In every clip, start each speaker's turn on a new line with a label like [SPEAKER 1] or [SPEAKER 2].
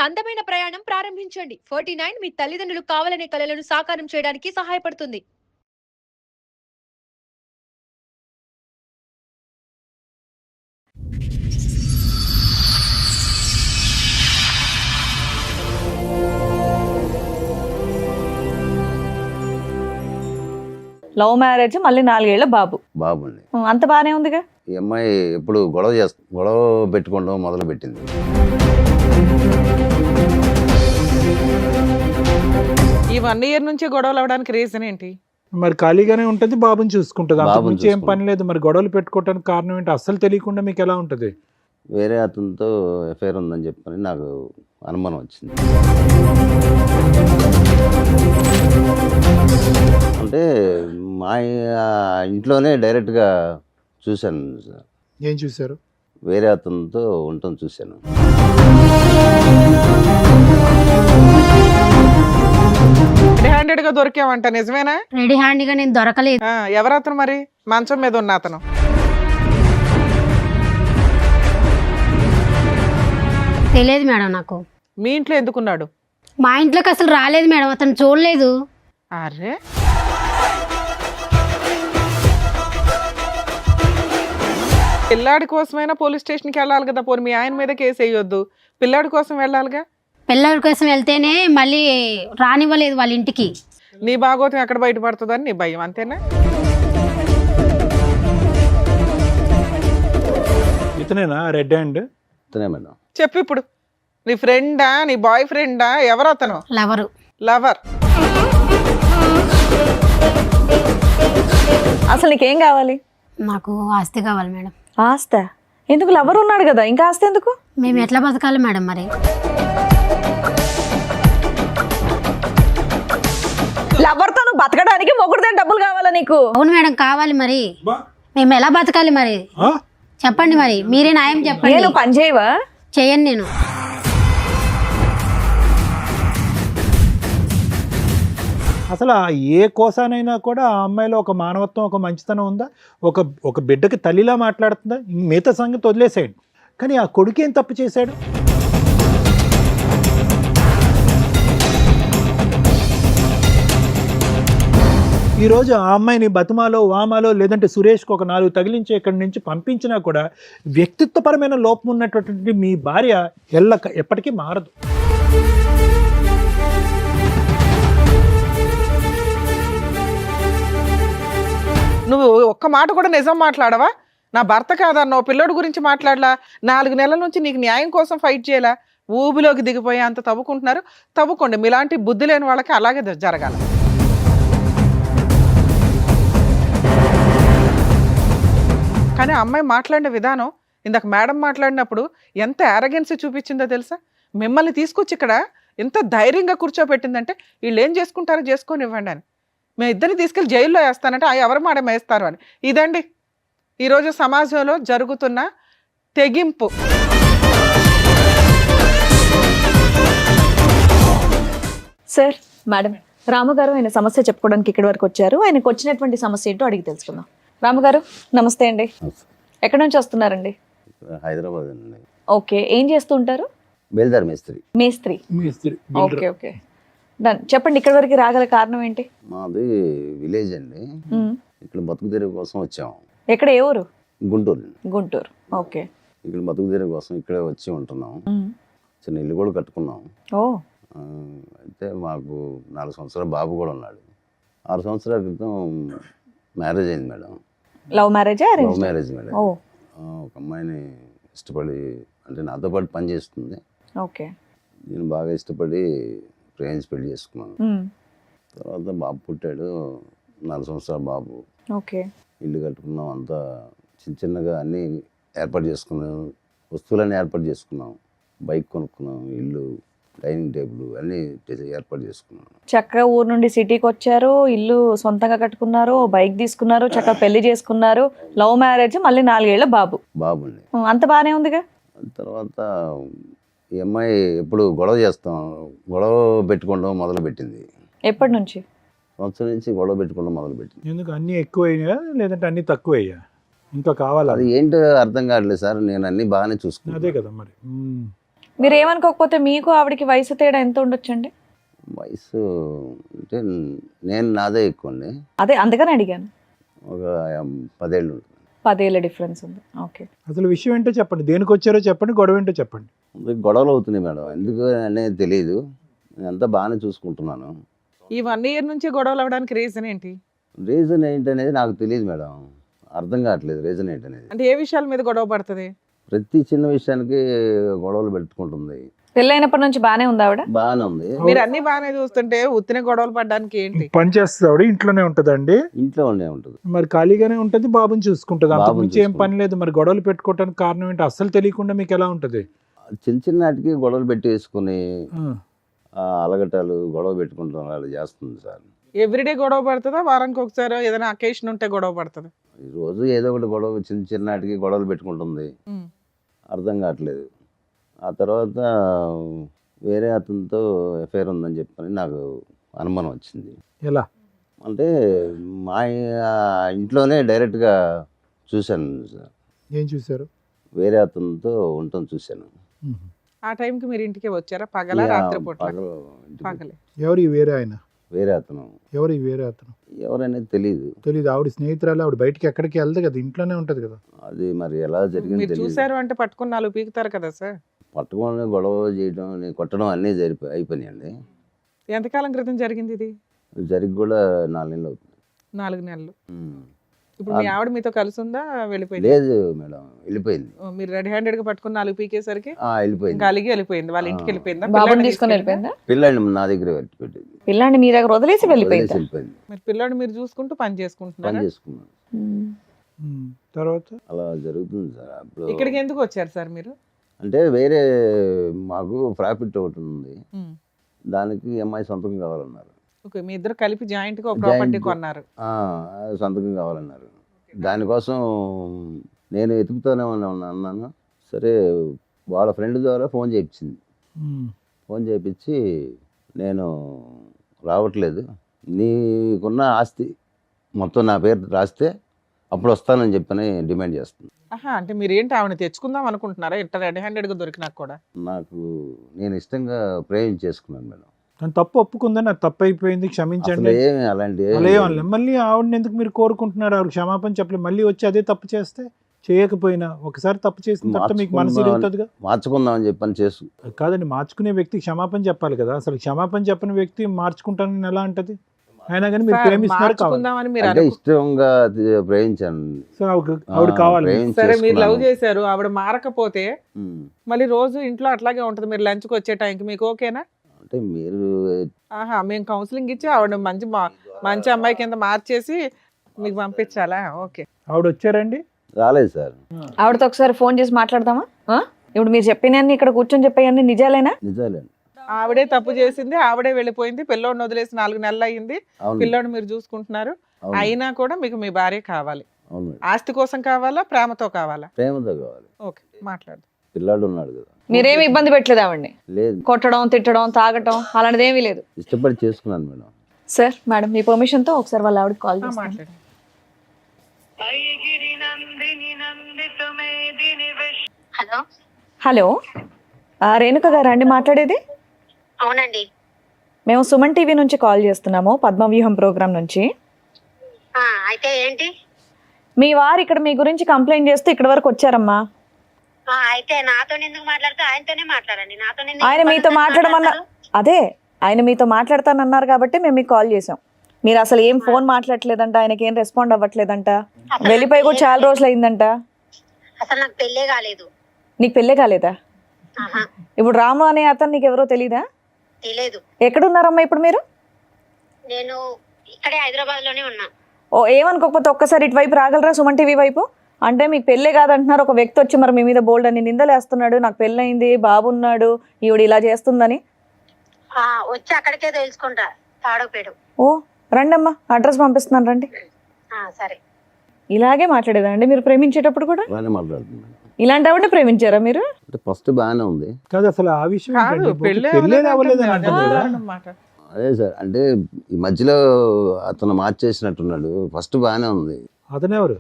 [SPEAKER 1] అందమైన ప్రయాణం ప్రారంభించండి. 49 మీ తల్లిదండ్రులు కావాలనే కలలను సాకారం చేయడానికి సహాయపడుతుంది.
[SPEAKER 2] లవ్ మ్యారేజ్, మళ్ళీ 4 ఏళ్ల బాబు.
[SPEAKER 3] బాబుంది.
[SPEAKER 2] అంత బానే ఉందిగా.
[SPEAKER 3] ఈ అమ్మాయి ఎప్పుడు గొడవ పెట్టుకోవడం మొదలు పెట్టింది.
[SPEAKER 4] ఈ 1 ఇయర్ నుంచి గొడవలు అవడానికి రీజన్ ఏంటి?
[SPEAKER 5] మరి ఖాళీగానే ఉంటుంది, బాబుని చూసుకుంటుంది. అంతకు
[SPEAKER 3] బాబుని
[SPEAKER 5] మించి ఏం పని లేదు. మరి గొడవలు పెట్టుకోవడానికి కారణం ఏంటి? అస్సలు తెలియకుండా మీకు ఎలా ఉంటుంది?
[SPEAKER 3] వేరే అతనితో ఎఫ్ఐఆర్ ఉందని చెప్పని నాకు అనుమానం వచ్చింది. అంటే మా ఇంట్లోనే డైరెక్ట్గా చూశాను సార్.
[SPEAKER 5] ఏం చూశారు?
[SPEAKER 3] వేరే అతనితో ఉండటం చూశాను.
[SPEAKER 4] రెడీ హ్యాండెడ్ గా దొరికావంట, నిజమేనా?
[SPEAKER 6] రెడీ హ్యాండ్ గా నేను దొరకలేదు.
[SPEAKER 4] ఎవరు అతను మరి? మంచం మీద ఉన్న అతను?
[SPEAKER 6] తెలియదు మేడం నాకు.
[SPEAKER 4] మీ ఇంట్లో ఎందుకున్నాడు?
[SPEAKER 6] మా ఇంట్లోకి అసలు రాలేదు మేడం, అతను చూడలేదు.
[SPEAKER 4] అరే, పిల్లాడి కోసమైనా పోలీస్ స్టేషన్కి వెళ్ళాలి కదా. పోనీ మీ ఆయన మీద కేసు వేయొద్దు, పిల్లాడి కోసం వెళ్ళాలిగా.
[SPEAKER 6] పిల్లల కోసం వెళ్తేనే మళ్ళీ రానివ్వలేదు వాళ్ళ ఇంటికి.
[SPEAKER 4] నీ భాగోతం ఎక్కడ బయటపడుతుందని నీ భయం, అంతేనా?
[SPEAKER 5] ఇతనేనా రెడ్ హ్యాండ్?
[SPEAKER 3] ఇతనే మేడం.
[SPEAKER 4] చెప్పు ఇప్పుడు, నీ ఫ్రెండా, నీ బాయ్ ఫ్రెండా, ఎవరు అతను?
[SPEAKER 6] లవరు.
[SPEAKER 4] లవర్.
[SPEAKER 2] అసలు నీకేం కావాలి?
[SPEAKER 6] నాకు ఆస్తి కావాలి మేడం.
[SPEAKER 2] ఆస్తి ఎందుకు? లవర్ ఉన్నాడు కదా, ఇంకా ఆస్తి ఎందుకు?
[SPEAKER 6] మేము ఎట్లా బతకాలి మేడం మరి?
[SPEAKER 2] లవర్తో నువ్వు బతకడానికి మొగుడుదే డబ్బులు కావాలా నీకు?
[SPEAKER 6] అవును మేడం, కావాలి. మరి మేము ఎలా బతకాలి మరి? చెప్పండి మరి, మీరే న్యాయం చెప్పండి.
[SPEAKER 2] నేను పని చేయవా?
[SPEAKER 6] చేయను నేను.
[SPEAKER 5] అసలు ఏ కోసానైనా కూడా ఆ అమ్మాయిలో ఒక మానవత్వం, ఒక మంచితనం ఉందా? ఒక బిడ్డకి తల్లిలా మాట్లాడుతుందా? మిగతా సంగతి వదిలేసేయండి. కానీ ఆ కొడుకు ఏం తప్పు చేశాడు? ఈరోజు ఆ అమ్మాయిని బతుమాలో, వామాలో, లేదంటే సురేష్కి ఒక 4 తగిలించి ఇక్కడి నుంచి పంపించినా కూడా వ్యక్తిత్వపరమైన లోపం ఉన్నటువంటి మీ భార్య ఎప్పటికీ మారదు.
[SPEAKER 4] నువ్వు ఒక్క మాట కూడా నిజం మాట్లాడవా? నా భర్త కాదన్నో, పిల్లోడి గురించి మాట్లాడలా, 4 నెలల నుంచి నీకు న్యాయం కోసం ఫైట్ చేయాలా, ఊబిలోకి దిగిపోయి అంత తవ్వుకుంటున్నారు. తవ్వుకోండి, మీలాంటి బుద్ధి లేని వాళ్ళకి అలాగే జరగాలి. కానీ అమ్మాయి మాట్లాడిన విధానం, ఇందాక మేడం మాట్లాడినప్పుడు ఎంత యారగెన్సీ చూపించిందో తెలుసా? మిమ్మల్ని తీసుకొచ్చి ఇక్కడ ఎంత ధైర్యంగా కూర్చోబెట్టిందంటే, వీళ్ళు ఏం చేసుకుంటారో చేసుకొని ఇవ్వండి అని. మేము ఇద్దరిని తీసుకెళ్ళి జైల్లో వేస్తానంటే ఎవరు మాట వేస్తారు అని. ఇదండి ఈరోజు సమాజంలో జరుగుతున్న తెగింపు.
[SPEAKER 2] సార్, మేడం, రాముగారు ఆయన సమస్య చెప్పుకోవడానికి ఇక్కడి వరకు వచ్చారు. ఆయనకు వచ్చినటువంటి సమస్య ఏంటో అడిగి తెలుసుకుందాం. రాముగారు నమస్తే అండి. ఎక్కడి నుంచి వస్తున్నారండి?
[SPEAKER 3] హైదరాబాద్ అండి.
[SPEAKER 2] ఓకే, ఏం చేస్తూ ఉంటారు?
[SPEAKER 3] బేల్దార్ మేస్త్రి.
[SPEAKER 2] మేస్త్రి. Okay okay, done. చెప్పండి, ఇక్కడి వరకు రాగల కారణం ఏంటి?
[SPEAKER 3] మాది విలేజ్ అండి. ఇక్కడ బతుకు తెరువు కోసం వచ్చాము.
[SPEAKER 2] ఎక్కడ? ఏ ఊరు?
[SPEAKER 3] గుంటూరు.
[SPEAKER 2] గుంటూరు. ఓకే.
[SPEAKER 3] ఇక్కడ బతుకు తెరువు కోసం ఇక్కడే వచ్చి ఉంటున్నాం. చిన్న ఇల్లు కూడా కట్టుకున్నాం.
[SPEAKER 2] ఓ.
[SPEAKER 3] అయితే మాకు 4 సంవత్సరాల బాబు కూడా ఉన్నాడు. 6 సంవత్సరాల క్రితం మ్యారేజ్ అయింది మేడం.
[SPEAKER 2] లవ్ మ్యారేజా?
[SPEAKER 3] Love marriage madam. ఒక అమ్మాయిని ఇష్టపడి, అంటే నాతో పాటు పని చేస్తుంది.
[SPEAKER 2] ఓకే.
[SPEAKER 3] నేను బాగా ఇష్టపడి ప్రేమించి పెళ్లి చేసుకున్నాను. తర్వాత బాబు పుట్టాడు, 4 సంవత్సరాల బాబు.
[SPEAKER 2] ఓకే.
[SPEAKER 3] ఇల్లు కట్టుకున్నాం, అంతా చిన్నగా అన్నీ ఏర్పాటు చేసుకున్నాం, వస్తువులన్నీ ఏర్పాటు చేసుకున్నాం. బైక్ కొనుక్కున్నాం, ఇల్లు, డైనింగ్ టేబుల్ అన్నీ ఏర్పాటు చేసుకున్నాం.
[SPEAKER 2] చక్కగా ఊరు నుండి సిటీకి వచ్చారు, ఇల్లు సొంతంగా కట్టుకున్నారు, బైక్ తీసుకున్నారు, చక్కగా పెళ్లి చేసుకున్నారు, లవ్ మ్యారేజ్, మళ్ళీ 4 ఏళ్ల బాబు.
[SPEAKER 3] బాబుంది.
[SPEAKER 2] అంత బానే ఉందిగా.
[SPEAKER 3] తర్వాత ఈ అమ్మాయి ఎప్పుడు గొడవ పెట్టుకోవడం మొదలు పెట్టింది.
[SPEAKER 2] ఎప్పటి నుంచి?
[SPEAKER 3] సంవత్సరం నుంచి గొడవ పెట్టుకోవడం మొదలు పెట్టింది.
[SPEAKER 5] ఎందుకు? అన్ని ఎక్కువయ్యా లేదంటే అన్ని తక్కువయ్యా? ఇంకా కావాలా?
[SPEAKER 3] అది ఏంటో అర్థం కావట్లేదు సార్. నేను అన్ని బాగానే చూసుకున్నాను.
[SPEAKER 5] అదే కదా మరి.
[SPEAKER 2] మీరు ఏమనుకోకపోతే మీకు ఆవిడకి వయసు తేడా ఎంత ఉండొచ్చండి?
[SPEAKER 3] వయసు అంటే నేను నాదే ఎక్కువ అండి,
[SPEAKER 2] అదే అందుకని అడిగాను.
[SPEAKER 3] ఒక 10 ఏళ్ళు ఉంటుంది.
[SPEAKER 2] 10 ఏళ్ళ డిఫరెన్స్ ఉంది. ఓకే.
[SPEAKER 5] అసలు విషయం ఏంటో చెప్పండి, దేనికి వచ్చారో చెప్పండి, గొడవ ఏంటో చెప్పండి.
[SPEAKER 3] గొడవలు అవుతున్నాయి మేడం, ఎందుకు అనేది తెలియదు. నేనంతా బాగానే చూసుకుంటున్నాను.
[SPEAKER 4] ఈ 1 ఇయర్ నుంచి గొడవలు అవడానికి రీజన్ ఏంటి?
[SPEAKER 3] రీజన్ ఏంటనేది నాకు తెలియదు మేడం, అర్థం కావట్లేదు రీజన్ ఏంటనేది.
[SPEAKER 4] అంటే ఏ విషయాల మీద గొడవ పడుతుంది?
[SPEAKER 3] ప్రతి చిన్న విషయానికి గొడవలు పెట్టుకుంటుంది.
[SPEAKER 2] పెళ్ళైనప్పటి నుంచి బానే ఉంది ఆవిడ?
[SPEAKER 3] బాగానే ఉంది.
[SPEAKER 4] మీరు అన్ని బాగానే చూస్తుంటే ఉత్తిన గొడవలు పడడానికి ఏంటి?
[SPEAKER 5] పని చేస్తుంది ఆవిడ, ఇంట్లోనే ఉంటుందండి.
[SPEAKER 3] ఇంట్లో ఉండే ఉంటుంది.
[SPEAKER 5] మరి ఖాళీగానే ఉంటుంది, బాబుని చూసుకుంటుంది, అంతకు
[SPEAKER 3] బాబుని
[SPEAKER 5] మించి ఏం పని లేదు. మరి గొడవలు పెట్టుకోవడానికి కారణం ఏంటి అస్సలు తెలియకుండా మీకు ఎలా ఉంటుంది?
[SPEAKER 3] చిన్న చిన్నటికి గొడవలు పెట్టి వేసుకుని
[SPEAKER 5] ఆ,
[SPEAKER 3] అలగటాలు గొడవ పెట్టుకుంటాం అలా చేస్తుంది సార్.
[SPEAKER 4] ఎవ్రీడే గొడవ పడుతుందా? వారానికి ఒకసారి ఏదైనా అకేషన్ ఉంటే గొడవ పడుతుంది?
[SPEAKER 3] ఈ రోజు ఏదో ఒకటి గొడవ, చిన్న చిన్నటికి గొడవలు పెట్టుకుంటుంది, అర్థం కావట్లేదు. ఆ తర్వాత వేరే అతనితో ఎఫ్ఐఆర్ ఉందని చెప్పని నాకు అనుమానం వచ్చింది.
[SPEAKER 5] ఎలా
[SPEAKER 3] అంటే మా ఇంట్లోనే డైరెక్ట్గా చూశాను సార్,
[SPEAKER 5] ఏం చూసారు?
[SPEAKER 3] వేరే అతనితో ఉండటం చూశాను.
[SPEAKER 4] ఆ టైంకి మీరు ఇంటికి వచ్చారా? పగల రాత్రి పూట?
[SPEAKER 3] పగలు ఇంటికి
[SPEAKER 4] పగలే.
[SPEAKER 5] ఎవరు ఈ వేరే ఆయన?
[SPEAKER 3] వేరే అతను
[SPEAKER 5] ఎవరు ఈ వేరే అతను?
[SPEAKER 3] ఎవరనేది తెలియదు.
[SPEAKER 5] తెలీదు. ఆవిడ స్నేహితురాలు, ఆవిడ బయటికి ఎక్కడికి వెళ్దు కదా, ఇంట్లోనే ఉంటది కదా.
[SPEAKER 3] అది మరి ఎలా జరిగింది
[SPEAKER 4] మీరు
[SPEAKER 3] తెలియదు.
[SPEAKER 4] చూసారు అంటే పట్టుకుని 4 పీకుతారు కదా సార్.
[SPEAKER 3] పట్టుకొని గొడవ చేయడం, కొట్టడం అన్నీ అయిపోయినాయండి.
[SPEAKER 4] ఎంతకాలం క్రితం జరిగింది ఇది?
[SPEAKER 3] జరిగి కూడా 4 నెలలు అవుతుంది.
[SPEAKER 4] 4 నెలలు.
[SPEAKER 3] ఉమ్.
[SPEAKER 4] ఇప్పుడు మీ ఆవిడ మీతో కలిసి ఉందా? వెళ్ళిపోయింది?
[SPEAKER 3] లేదు మేడం, వెళ్ళిపోయింది.
[SPEAKER 4] మీరు రెడీ హ్యాండెడ్ గా పట్టుకుని 4 పీకేసరికి
[SPEAKER 3] వెళ్ళిపోయింది.
[SPEAKER 4] ఇంకా అలిగి వెళ్ళిపోయింది. వాళ్ళ ఇంటికి వెళ్ళిపోయిందా?
[SPEAKER 2] బాబుని
[SPEAKER 4] పిల్లాడిని
[SPEAKER 2] తీసుకొని
[SPEAKER 4] తీసుకెళ్ళిందా?
[SPEAKER 2] వెళ్ళిపోయిందా?
[SPEAKER 3] పిల్లాడిని నా దగ్గర పెట్టింది.
[SPEAKER 2] పిల్లాన్ని మీ దగ్గర వదిలేసి వెళ్ళిపోయిందా?
[SPEAKER 3] వెళ్ళిపోయింది.
[SPEAKER 4] మీరు పిల్లాడు మీరు చూసుకుంటూ పని
[SPEAKER 3] పని
[SPEAKER 4] చేసుకుంటున్నారా?
[SPEAKER 3] చేసుకున్నాను.
[SPEAKER 5] తర్వాత
[SPEAKER 3] అలా జరుగుతుంది సార్. అప్పుడు
[SPEAKER 4] ఇక్కడికి ఎందుకు వచ్చారు సార్ మీరు?
[SPEAKER 3] అంటే వేరే మాకు ప్రాఫిట్ ఒకటి ఉంది, దానికి అమ్మాయి సంతకం కావాలన్నారు.
[SPEAKER 4] ఓకే, మీ ఇద్దరు కలిపి జాయింట్ గా ఒక ప్రాపర్టీ
[SPEAKER 3] Joint.
[SPEAKER 4] కొన్నారు.
[SPEAKER 3] సంతకం కావాలన్నారు. దానికోసం నేను వెతుకుతూనే అన్నాను. సరే, వాళ్ళ ఫ్రెండ్ ద్వారా ఫోన్ చేయించింది. ఫోన్ చేయించి నేను రావట్లేదు, నీకున్న ఆస్తి మొత్తం నా పేరు రాస్తే అప్పుడు వస్తానని చెప్పని డిమాండ్ చేస్తుంది.
[SPEAKER 4] ఆహా, అంటే మీరు ఏంటి ఆవిడ తెచ్చుకుందాం అనుకుంటున్నారా? ఇట్లా రెడీ హ్యాండెడ్ గా దొరికినా కూడా?
[SPEAKER 3] నేను ఇష్టంగా ప్రేమించేసుకున్నాను మేడం.
[SPEAKER 5] తను తప్పు ఒప్పుకుందని, అది తప్పు అయిపోయింది, క్షమించండి.
[SPEAKER 3] అసలు ఏమి అలాంటి
[SPEAKER 5] అలా ఏమనలే. మళ్ళీ ఆవిడని ఎందుకు మీరు కోరుకుంటున్నారు? ఆవిడ క్షమాపణ చెప్పలేదు, మళ్ళీ వచ్చి అదే తప్పు చేస్తే, చేయకపోయినా ఒకసారి తప్పు చేసిన తర్వాత మీకు మనసు ఇరుగుతుందిగా.
[SPEAKER 3] మార్చుకుందామని చెప్పని
[SPEAKER 5] కాదండి, మార్చుకునే వ్యక్తి క్షమాపణ చెప్పాలి కదా. అసలు క్షమాపణ చెప్పని వ్యక్తి మార్చుకుంటానని ఎలా అంటది? అయినా కానీ మీరు
[SPEAKER 4] సార్,
[SPEAKER 5] ప్రేమిస్తున్నారు కావాలి.
[SPEAKER 4] మార్చుకుందామని మీరు
[SPEAKER 3] అంటే ఇష్టంగా ప్రేమించాను.
[SPEAKER 5] సో ఆవిడ కావాలి.
[SPEAKER 4] సరే, మీరు లవ్
[SPEAKER 3] చేసుకున్నాను.
[SPEAKER 4] చేశారు, ఆవిడ మారకపోతే
[SPEAKER 3] ఉమ్.
[SPEAKER 4] మళ్ళీ రోజు ఇంట్లో అట్లాగే ఉంటది. మీరు లంచ్కి వచ్చే టైంకి మీకు ఓకేనా?
[SPEAKER 3] అంటే మీరు
[SPEAKER 4] ఆహా, మేము కౌన్సిలింగ్ ఇచ్చి ఆవిడ మంచి అమ్మాయి కింద మార్చేసి మీకు పంపించాలా? ఓకే.
[SPEAKER 5] ఆవిడ వచ్చారండి?
[SPEAKER 3] రాలేదు సార్.
[SPEAKER 2] ఆవిడతో ఒకసారి ఫోన్ చేసి మాట్లాడదామా? ఇప్పుడు మీరు చెప్పినన్ని ఇక్కడ కూర్చొని చెప్పేయన్ని నిజాలేనా?
[SPEAKER 3] నిజాలేండి.
[SPEAKER 4] ఆవిడే తప్పు చేసింది, ఆవిడే వెళ్ళిపోయింది, పిల్లోడిని వదిలేసి 4 నెలలు అయ్యింది,
[SPEAKER 3] అవును.
[SPEAKER 4] పిల్లోడిని మీరు చూసుకుంటున్నారు.
[SPEAKER 3] అవును.
[SPEAKER 4] అయినా కూడా మీకు మీ భార్య కావాలి.
[SPEAKER 3] అవును.
[SPEAKER 4] ఆస్తి కోసం కావాలా, ప్రేమతో కావాలా?
[SPEAKER 3] ప్రేమతో కావాలి.
[SPEAKER 4] ఓకే, మాట్లాడు.
[SPEAKER 3] పిల్లాడు ఉన్నాడు కదా.
[SPEAKER 2] మీరేమి ఇబ్బంది పెట్టలేదు ఆవిడ్ని?
[SPEAKER 3] లేదు,
[SPEAKER 2] కొట్టడం, తిట్టడం, తాగటం అలాంటిది ఏమీ లేదు?
[SPEAKER 3] ఇష్టపడి చేసుకున్నాను మేడం.
[SPEAKER 2] సార్, మేడం మీ పర్మిషన్ తో ఒకసారి వాళ్ళ ఆవిడకి కాల్ చేస్తాను.
[SPEAKER 4] మాట్లాడు.
[SPEAKER 6] హలో,
[SPEAKER 2] హలో, రేణుక గారా అండి మాట్లాడేది?
[SPEAKER 6] అవునండి.
[SPEAKER 2] మేము సుమన్ టీవీ నుంచి కాల్ చేస్తున్నాము, పద్మవ్యూహం ప్రోగ్రామ్ నుంచి.
[SPEAKER 6] అయితే ఏంటి?
[SPEAKER 2] మీ వారు ఇక్కడ మీ గురించి కంప్లైంట్ చేస్తూ ఇక్కడ వరకు వచ్చారమ్మా.
[SPEAKER 6] అయితే నాతో ఎందుకు మాట్లాడితే ఆయనతోనే మాట్లాడండి. నాతో
[SPEAKER 2] ఆయన మీతో మాట్లాడమన్నారు. అదే, ఆయన మీతో మాట్లాడతానన్నారు కాబట్టి మేము మీకు కాల్ చేసాం. మీరు అసలు ఏం ఫోన్ మాట్లాడలేదంట, ఆయనకి ఏం రెస్పాండ్ అవ్వట్లేదంట, వెళ్ళిపోయి కూడా చాలా రోజులు అయిందంట.
[SPEAKER 6] అసలు నాకు పెళ్ళే కాలేదు.
[SPEAKER 2] నీకు పెళ్ళే కాలేదా? ఇప్పుడు రాము అనే అతను నీకు ఎవరో తెలీదా?
[SPEAKER 6] తెలియదు.
[SPEAKER 2] ఎక్కడున్నారమ్మా ఇప్పుడు మీరు?
[SPEAKER 6] నేను ఇక్కడే హైదరాబాద్ లోనే ఉన్నా.
[SPEAKER 2] ఓ, ఏమనుకోకపోతే ఒక్కసారి ఇటువైపు రాగలరా, సుమన్ టీవీ వైపు? అంటే మీకు పెళ్ళే కాదంటున్నారు, ఒక వ్యక్తి వచ్చి మరి మీ మీద బోల్డ్ అని నిందలేస్తున్నాడు, నాకు పెళ్ళయింది, బాబు ఉన్నాడు, ఈవిడ ఇలా చేస్తుందని.
[SPEAKER 6] వచ్చి అక్కడికే తెలుసుకుంటా, తాడోపేడు.
[SPEAKER 2] ఓ, రండమ్మా, అడ్రస్ పంపిస్తున్నాను, రండి.
[SPEAKER 6] సరే.
[SPEAKER 2] ఇలాగే మాట్లాడేదండి మీరు ప్రేమించేటప్పుడు కూడా?
[SPEAKER 3] బాగానే మాట్లాడుతున్నాను.
[SPEAKER 2] ఇలాంటి ఆవిడ ప్రేమించారా మీరు?
[SPEAKER 3] అంటే ఫస్ట్ బాగానే ఉంది.
[SPEAKER 5] కాదు, అసలు ఆ విషయం
[SPEAKER 4] కాదు,
[SPEAKER 5] ఏంటండి?
[SPEAKER 4] పెళ్ళే
[SPEAKER 5] పెళ్ళే అవ్వలేదని
[SPEAKER 4] అవ్వలేదు
[SPEAKER 5] అంటారు కదా.
[SPEAKER 4] అన్నమాట.
[SPEAKER 3] అదే సార్, అంటే ఈ మధ్యలో అతను మార్చేసినట్టున్నాడు. ఫస్ట్ బాగానే ఉంది.
[SPEAKER 5] అతనెవరు?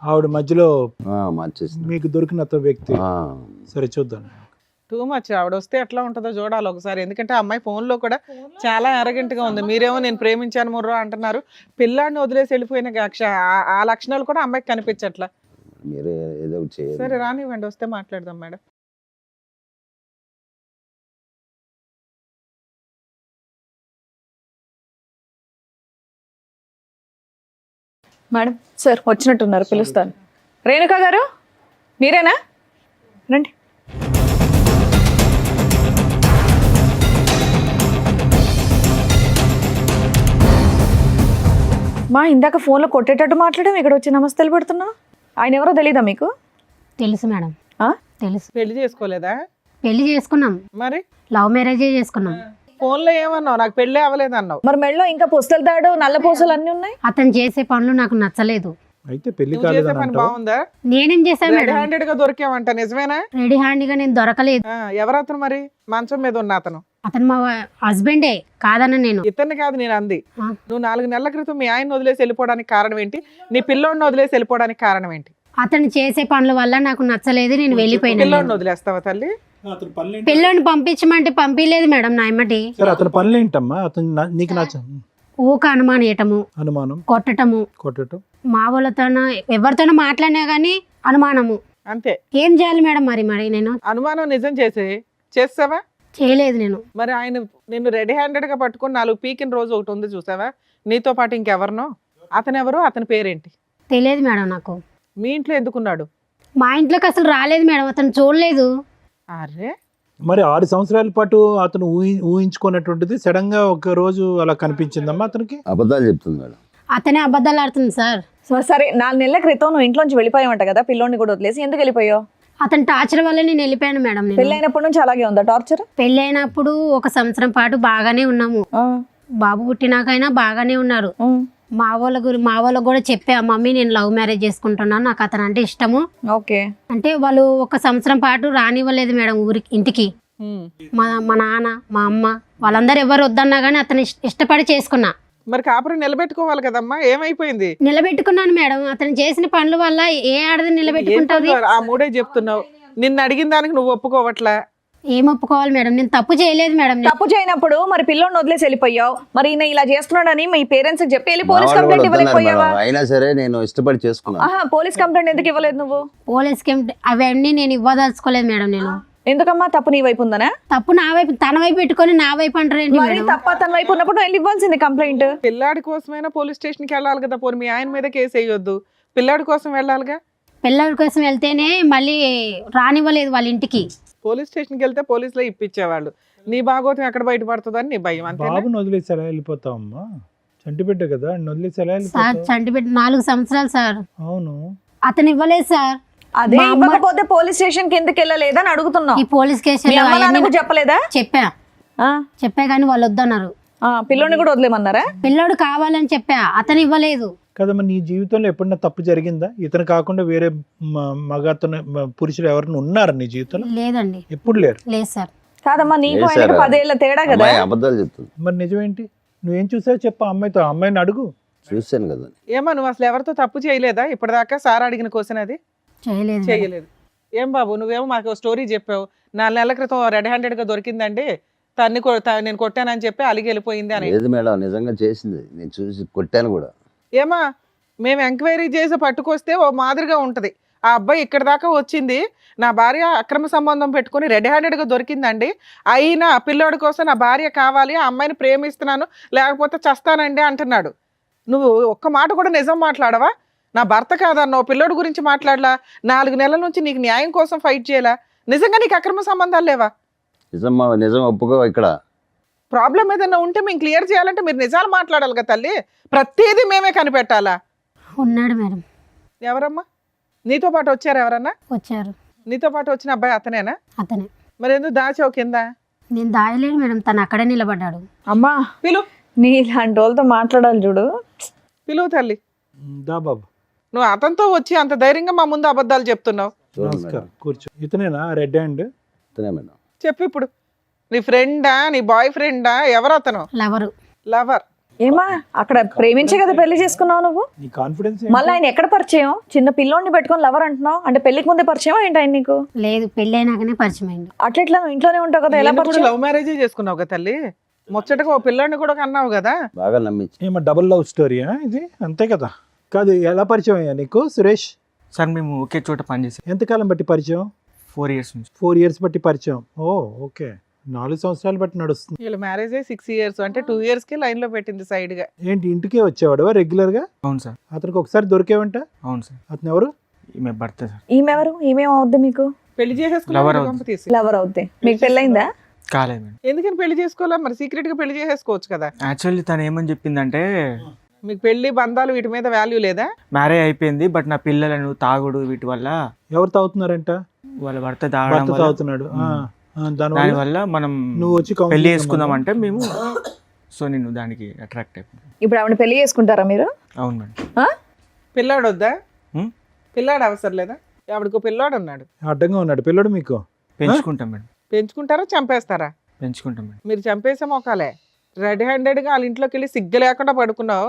[SPEAKER 5] ఆవిడ మధ్యలో
[SPEAKER 3] మార్చేసిన
[SPEAKER 5] మీకు దొరికిన అతను వ్యక్తి. సరే చూద్దాం.
[SPEAKER 4] Too much. ఆవిడ వస్తే ఎట్లా ఉంటుందో చూడాలి ఒకసారి. ఎందుకంటే ఆ అమ్మాయి phone లో కూడా చాలా arrogant గా ఉంది. మీరేమో నేను ప్రేమించాను ముర్రో అంటున్నారు. పిల్లాడిని వదిలేసి వెళ్ళిపోయిన ఆ లక్షణాలు కూడా అమ్మాయికి కనిపించట్లా.
[SPEAKER 3] మీరే ఏదో ఒకటి చేయాలి.
[SPEAKER 4] సరే రానివ్వండి, వస్తే మాట్లాడదాం మేడం.
[SPEAKER 2] మేడం సార్ వచ్చినట్టున్నారు, పిలుస్తాను. రేణుకా గారు మీరేనా? రండి. మా ఇందాక ఫోన్లో కొట్టేటట్టు మాట్లాడాం, ఇక్కడ వచ్చి నమస్తేలు పెడుతున్నా. ఆయన ఎవరో తెలీదా మీకు?
[SPEAKER 6] తెలుసు మేడం,
[SPEAKER 2] ఆ?
[SPEAKER 6] తెలుసు.
[SPEAKER 4] పెళ్లి చేసుకోలేదా?
[SPEAKER 6] పెళ్లి చేసుకున్నాం,
[SPEAKER 4] మరి
[SPEAKER 6] లవ్ మ్యారేజే చేసుకున్నాం.
[SPEAKER 4] ఫోన్లో ఏమన్నావు? నాకు పెళ్ళి అవ్వలేదు అన్నావు.
[SPEAKER 2] మరి మెడలో ఇంకా పుస్తలు తాడు, నల్ల పూసలు అన్నీ ఉన్నాయి.
[SPEAKER 6] అతను చేసే పనులు నాకు నచ్చలేదు.
[SPEAKER 5] అయితే పెళ్లి
[SPEAKER 4] నువ్వు చేసే
[SPEAKER 5] కాలేదని
[SPEAKER 4] పని
[SPEAKER 5] అంటావు.
[SPEAKER 4] బాగుందా?
[SPEAKER 6] నేనేం చేశాను
[SPEAKER 4] రెడ్
[SPEAKER 6] మేడం?
[SPEAKER 4] హ్యాండెడ్ గా దొరికావంట, నిజమేనా?
[SPEAKER 6] రెడీ హ్యాండ్గా నేను దొరకలేదు.
[SPEAKER 4] ఎవరతను మరి? మంచం మీద ఉన్న అతను
[SPEAKER 6] అతను మా హస్బెండే కాదన్న నేను.
[SPEAKER 4] ఇతన్ని కాదు నేను అంది.
[SPEAKER 6] ఆ.
[SPEAKER 4] నువ్వు 4 నెలల క్రితం మీ ఆయన వదిలేసి వెళ్ళిపోవడానికి కారణం ఏంటి? నీ పిల్లోడిని వదిలేసి వెళ్ళిపోవడానికి కారణం ఏంటి?
[SPEAKER 6] అతను చేసే పనుల వల్ల నాకు నచ్చలేదు, నేను వెళ్ళిపోయినా.
[SPEAKER 4] పిల్లోడిని వదిలేస్తావా తల్లి?
[SPEAKER 5] అతని పనులు ఏంటి?
[SPEAKER 6] పిల్లని పంపించమంటే పంపించలేదు మేడం. నా ఎమ్మటి
[SPEAKER 5] సరే అతని పనులు ఏంటమ్మా? అతను నీకు నచ్చ
[SPEAKER 6] ఊక అనుమానేయటము,
[SPEAKER 5] అనుమానం,
[SPEAKER 6] కొట్టటము,
[SPEAKER 5] కొట్టడం.
[SPEAKER 6] మా వాళ్ళతోనో ఎవరితోనో మాట్లాడినా గానీ అనుమానము.
[SPEAKER 4] అంతే.
[SPEAKER 6] ఏం చేయాలి మేడం? మరి నేను
[SPEAKER 4] అనుమానం నిజం చేస్తావా?
[SPEAKER 6] చేయలేదు నేను.
[SPEAKER 4] మరి ఆయన నిన్ను రెడీ హ్యాండెడ్ గా పట్టుకొని 4 పీకిన రోజు ఒకటి ఉంది చూసావా? నీతో పాటు ఇంకెవరినో? అతను ఎవరు? అతని పేరేంటి?
[SPEAKER 6] తెలియదు మేడం నాకు.
[SPEAKER 4] మీ ఇంట్లో ఎందుకున్నాడు?
[SPEAKER 6] మా ఇంట్లోకి అసలు రాలేదు మేడం, అతను చూడలేదు.
[SPEAKER 4] అరే
[SPEAKER 5] మరి 6 సంవత్సరాల పాటు అతను ఊహించుకున్నటువంటిది సడన్ గా ఒక రోజు అలా కనిపించిందమ్మా అతనికి.
[SPEAKER 3] అబద్ధాలు చెప్తుంది మేడం.
[SPEAKER 6] అతనే అబద్ధాలు ఆడుతుంది సార్.
[SPEAKER 2] సరే 4 నెలల క్రితం నువ్వు ఇంట్లోంచి వెళ్ళిపోయావంట కదా, పిల్లోని కూడా వదిలేసి. ఎందుకు వెళ్ళిపోయావు?
[SPEAKER 6] అతని టార్చర్ వల్ల నేను వెళ్ళిపోయాను మేడం. నేను
[SPEAKER 2] పెళ్ళైనప్పటి నుంచి అలాగే ఉందా టార్చర్?
[SPEAKER 6] పెళ్ళైనప్పుడు 1 సంవత్సరం పాటు బాగానే ఉన్నాము. బాబు పుట్టినాకైనా బాగానే ఉన్నారు. మా వాళ్ళకు కూడా చెప్పా, మమ్మీ నేను లవ్ మ్యారేజ్ చేసుకుంటున్నాను, నాకు అతను అంటే ఇష్టము.
[SPEAKER 2] ఓకే.
[SPEAKER 6] అంటే వాళ్ళు 1 సంవత్సరం పాటు రానివ్వలేదు మేడం ఇంటికి. మా నాన్న, మా అమ్మ వాళ్ళందరూ ఎవరు వద్దన్నా కానీ అతను ఇష్టపడి చేసుకున్నా.
[SPEAKER 4] మరి కాపురం నిలబెట్టుకోవాలి కదమ్మా, ఏమైపోయింది?
[SPEAKER 6] నిలబెట్టుకున్నాను మేడం. అతను చేసిన పనుల వల్ల ఏ ఆడది నిలబెట్టుకుంటుంది?
[SPEAKER 4] ఆ మూడే చెప్తున్నావు. నిన్ను అడిగిన దానికి నువ్వు ఒప్పుకోవట్లా.
[SPEAKER 6] ఏం ఒప్పుకోవాలి మేడం? నేను తప్పు చేయలేదు మేడం.
[SPEAKER 2] తప్పు చేయనప్పుడు మరి పిల్లోని వదిలేసి వెళ్ళిపోయావు. మరి ఈయన ఇలా చేస్తున్నాడని మీ పేరెంట్స్ చెప్పి వెళ్ళి పోలీస్
[SPEAKER 3] మా వాళ్ళు
[SPEAKER 2] కంప్లైంట్
[SPEAKER 3] కూడా వద్దన్నారు
[SPEAKER 2] ఇవ్వలేకపోయావా?
[SPEAKER 3] మేడం. అయినా సరే నేను ఇష్టపడి చేసుకున్నాను.
[SPEAKER 2] ఆహా, పోలీస్ కంప్లైంట్ ఎందుకు ఇవ్వలేదు నువ్వు?
[SPEAKER 6] పోలీస్కి అవన్నీ నేను ఇవ్వదలుచుకోలేదు మేడం. నేను
[SPEAKER 2] ఎందుకమ్మా? తప్పు నీ వైపు ఉందనా?
[SPEAKER 6] తప్పు నా వైపు, తన వైపు పెట్టుకొని నా వైపు అంటారేంటి
[SPEAKER 2] మరి
[SPEAKER 6] మేడం?
[SPEAKER 2] తప్ప తన వైపు ఉన్నప్పుడు వెళ్ళి ఇవ్వాల్సింది కంప్లైంట్.
[SPEAKER 4] పిల్లాడి కోసమైనా పోలీస్ స్టేషన్ కి వెళ్ళాలి కదా. పోనీ మీ ఆయన మీద కేసు వేయొద్దు, పిల్లాడి కోసం వెళ్ళాలిగా.
[SPEAKER 6] పిల్లల కోసం వెళ్తేనే మళ్ళీ రానివ్వలేదు వాళ్ళ ఇంటికి.
[SPEAKER 4] పోలీస్ స్టేషన్ కి వెళ్తే పోలీసులో ఇప్పించేవాళ్ళు. నీ భాగోతం ఎక్కడ బయటపడుతుందని నీ భయం అంతే.
[SPEAKER 5] బాబుని వదిలేసి ఎలా వెళ్ళిపోతావమ్మా? చంటి బిడ్డ కదా, వదిలేసి ఎలా
[SPEAKER 6] సార్
[SPEAKER 5] వెళ్ళిపోతావు?
[SPEAKER 6] చంటిపెట్టి 4 సంవత్సరాలు సార్.
[SPEAKER 5] అవును.
[SPEAKER 6] అతను ఇవ్వలేదు సార్.
[SPEAKER 2] అదే
[SPEAKER 6] మా అమ్మ-
[SPEAKER 2] ఇవ్వకపోతే పోలీస్ స్టేషన్ కి ఎందుకు వెళ్ళలేదని అడుగుతున్నావు.
[SPEAKER 6] ఈ పోలీస్
[SPEAKER 2] మీ
[SPEAKER 6] కేసులో
[SPEAKER 2] అమ్మ
[SPEAKER 6] అవన్నీ
[SPEAKER 2] నాన్నకు చెప్పలేదా?
[SPEAKER 6] చెప్పా కానీ వాళ్ళు వద్దన్నారు.
[SPEAKER 2] పిల్లోని కూడా వదిలేమన్నారా?
[SPEAKER 6] పిల్లోడు కావాలని చెప్పా, అతను ఇవ్వలేదు.
[SPEAKER 5] కదమ్మా, నీ జీవితంలో ఎప్పుడన్నా తప్పు జరిగిందా? ఇతను కాకుండా వేరే మగతను పురుషులు ఎవరైనా ఉన్నారా నీ జీవితంలో?
[SPEAKER 6] లేదండి,
[SPEAKER 5] ఎప్పుడు లేరు.
[SPEAKER 6] లేదు సార్.
[SPEAKER 2] కాదమ్మా, నీకు
[SPEAKER 3] లేదు
[SPEAKER 2] ఆయనకి
[SPEAKER 3] సార్.
[SPEAKER 2] 10 ఏళ్ల తేడా కదా.
[SPEAKER 3] అమ్మాయి అబద్ధాలు చెప్తుంది.
[SPEAKER 5] మరి నిజమేంటి? నువ్వేం చూసావు చెప్పు, అమ్మాయితో. అమ్మాయిని అడుగు.
[SPEAKER 3] చూశాను కదా.
[SPEAKER 4] ఏమా నువ్వు అసలు ఎవరితో తప్పు చేయలేదా ఇప్పటిదాకా? సార్ అడిగిన క్వశ్చన్ అది.
[SPEAKER 6] చేయలేదు మేడం.
[SPEAKER 4] చేయలేదు. ఏం బాబు నువ్వేమో మాకు స్టోరీ చెప్పావు. 4 నెలల క్రితం రెడ్ హ్యాండెడ్ గా దొరికిందండి, నేను కొట్టానని చెప్పి అలిగి వెళ్ళిపోయింది అని.
[SPEAKER 3] లేదు మేడం, నిజంగా చేసింది. నేను చూసి కొట్టాను కూడా.
[SPEAKER 4] ఏమా మేము ఎంక్వైరీ చేసి పట్టుకొస్తే ఓ మాదిరిగా ఉంటది. ఆ అబ్బాయి ఇక్కడ దాకా వచ్చింది, నా భార్య అక్రమ సంబంధం పెట్టుకుని రెడ్ హ్యాండెడ్ గా దొరికిందండి, అయినా ఆ పిల్లోడి కోసం నా భార్య కావాలి, ఆ అమ్మాయిని ప్రేమిస్తున్నాను లేకపోతే చస్తానండి అంటున్నాడు. నువ్వు ఒక్క మాట కూడా నిజం మాట్లాడవా? నా భర్త కాదన్నావు, పిల్లోడి గురించి మాట్లాడలా, 4 నెలల నుంచి నీకు న్యాయం కోసం ఫైట్ చేయలా. నిజంగా నీకు అక్రమ సంబంధాలు లేవా?
[SPEAKER 3] నిజం ఒప్పుకో. ఇక్కడ
[SPEAKER 4] ప్రాబ్లం ఏదైనా ఉంటే మేము క్లియర్ చేయాలంటే మీరు నిజాలు మాట్లాడాలి కదా తల్లి. ప్రతిదీ మేమే కనిపెట్టాలా?
[SPEAKER 6] ఉన్నాడు మేడం.
[SPEAKER 4] ఎవరమ్మా? నీతో పాటు వచ్చారు ఎవరన్నా?
[SPEAKER 6] వచ్చారు.
[SPEAKER 4] నీతో పాటు వచ్చిన అబ్బాయి అతనేనా?
[SPEAKER 6] అతనే.
[SPEAKER 4] మరి ఎందుకు దాచావు కింద?
[SPEAKER 6] నేను దాయలేను మేడం, తను అక్కడే నిలబడ్డాడు.
[SPEAKER 2] అమ్మా,
[SPEAKER 4] పిలువు
[SPEAKER 2] నీ ఇలాంటి వాళ్ళతో మాట్లాడాలి చూడు.
[SPEAKER 4] పిలువు తల్లి.
[SPEAKER 5] దా బాబు.
[SPEAKER 4] నువ్వు అతనితో వచ్చి అంత ధైర్యంగా మా ముందు అబద్ధాలు చెప్తున్నావు.
[SPEAKER 3] చూడండి
[SPEAKER 5] నమస్కారం,
[SPEAKER 3] మేడం.
[SPEAKER 5] కూర్చో. ఇతనేనా రెడ్ హ్యాండ్?
[SPEAKER 3] ఇతనే మేడం.
[SPEAKER 4] చెప్పు ఇప్పుడు. నీ ఫ్రెండా, నీ బాయ్ ఫ్రెండా, ఎవరు అతను?
[SPEAKER 6] లవరు.
[SPEAKER 4] లవర్.
[SPEAKER 2] ఏమా అక్కడ ప్రేమించే కదా పెళ్లి చేసుకున్నావు నువ్వు?
[SPEAKER 5] నీ కాన్ఫిడెన్స్
[SPEAKER 2] మళ్ళీ ఆయన ఎక్కడ పరిచయం? చిన్న పిల్లోడిని పెట్టుకొని లవర్ అంటున్నావు అంటే పెళ్లికి ముందే పరిచయం ఏంటి ఆయన నీకు?
[SPEAKER 6] లేదు పెళ్ళి అయినాకనే పరిచయం అయింది.
[SPEAKER 2] అట్లా నువ్వు ఇంట్లోనే ఉంటావు కదా, ఎలా పరిచయం?
[SPEAKER 4] లవ్ మ్యారేజ్ చేసుకున్నావు కదా తల్లి, ముచ్చటగా ఓ పిల్లాడిని కూడా కన్నావు కదా.
[SPEAKER 3] బాగా నమ్మించి
[SPEAKER 5] ఏమో డబుల్ లవ్ స్టోరీయా ఇది? అంతే కదా. కాదు, ఎలా పరిచయం అయ్యా నీకు సురేష్?
[SPEAKER 7] సార్ మేము ఒకే చోట పనిచేసాం
[SPEAKER 5] ఎంతకాలం బట్టి పరిచయం?
[SPEAKER 7] 4 years నుంచి.
[SPEAKER 5] 4 years బట్టి పరిచయం. ఓ ఓకే, 4 సంవత్సరాలు బట్టి నడుస్తుంది.
[SPEAKER 4] వీళ్ళ మ్యారేజ్ 6 years, అంటే 2 years కి లైన్ లో పెట్టింది సైడ్ గా.
[SPEAKER 5] ఏంటి ఇంటికే వచ్చేవాడు రెగ్యులర్ గా?
[SPEAKER 7] అవును సార్.
[SPEAKER 5] అతనికి ఒకసారి దొరికేవంట?
[SPEAKER 7] అవును సార్.
[SPEAKER 5] అతను ఎవరు?
[SPEAKER 7] ఈమె భర్త సార్.
[SPEAKER 2] ఈమె ఎవరు? ఈమెమవుద్ది మీకు?
[SPEAKER 4] పెళ్లి
[SPEAKER 7] Lover
[SPEAKER 4] చేసేసుకున్నావు
[SPEAKER 7] అవుతుంది.
[SPEAKER 4] తీసి.
[SPEAKER 2] లవర్ అవుద్ది. మీకు పెళ్ళైందా?
[SPEAKER 7] కాలేదు మేడం.
[SPEAKER 4] ఎందుకని పెళ్లి చేసుకోవాలా మరి? సీక్రెట్ గా పెళ్లి చేసేసుకోవచ్చు కదా.
[SPEAKER 7] యాక్చువల్లీ తను ఏమని చెప్పిందంటే
[SPEAKER 4] మీకు పెళ్లి బంధాలు వీటి మీద వాల్యూ లేదా?
[SPEAKER 7] మ్యారేజ్ అయిపోయింది బట్ నా పిల్లలను తాగుడు వీటి వల్ల
[SPEAKER 5] ఎవరు తాగుతున్నారంట?
[SPEAKER 7] వాళ్ళ భర్త తాగడం
[SPEAKER 5] భర్త
[SPEAKER 7] వల్ల
[SPEAKER 5] తాగుతున్నాడు. దానివల్ల
[SPEAKER 7] దానివల్ల మనం
[SPEAKER 5] నువ్వు వచ్చి
[SPEAKER 7] పెళ్లి
[SPEAKER 5] counseling
[SPEAKER 7] చేసుకుందాం
[SPEAKER 5] ఇవ్వమన్నా?
[SPEAKER 7] అంటే మేము సో నేను దానికి అట్రాక్ట్ అయిపోయాను.
[SPEAKER 2] ఇప్పుడు ఆవిడ పెళ్లి చేసుకుంటారా మీరు?
[SPEAKER 7] అవును మేడం.
[SPEAKER 2] ఆ?
[SPEAKER 4] పిల్లాడు వద్దా?
[SPEAKER 7] హ్మ్?
[SPEAKER 4] పిల్లాడు అవసరం లేదా? ఆవిడకు పిల్లాడు ఉన్నాడు,
[SPEAKER 5] అడ్డంగా ఉన్నాడు పిల్లడు మీకు?
[SPEAKER 7] పెంచుకుంటాం మేడం.
[SPEAKER 4] పెంచుకుంటారా చంపేస్తారా?
[SPEAKER 7] పెంచుకుంటాం మేడం.
[SPEAKER 4] మీరు చంపేసే మొక్కలే. రెడ్ హ్యాండెడ్ గా వాళ్ళ ఇంట్లోకి వెళ్ళి సిగ్గు లేకుండా పడుకున్నావు.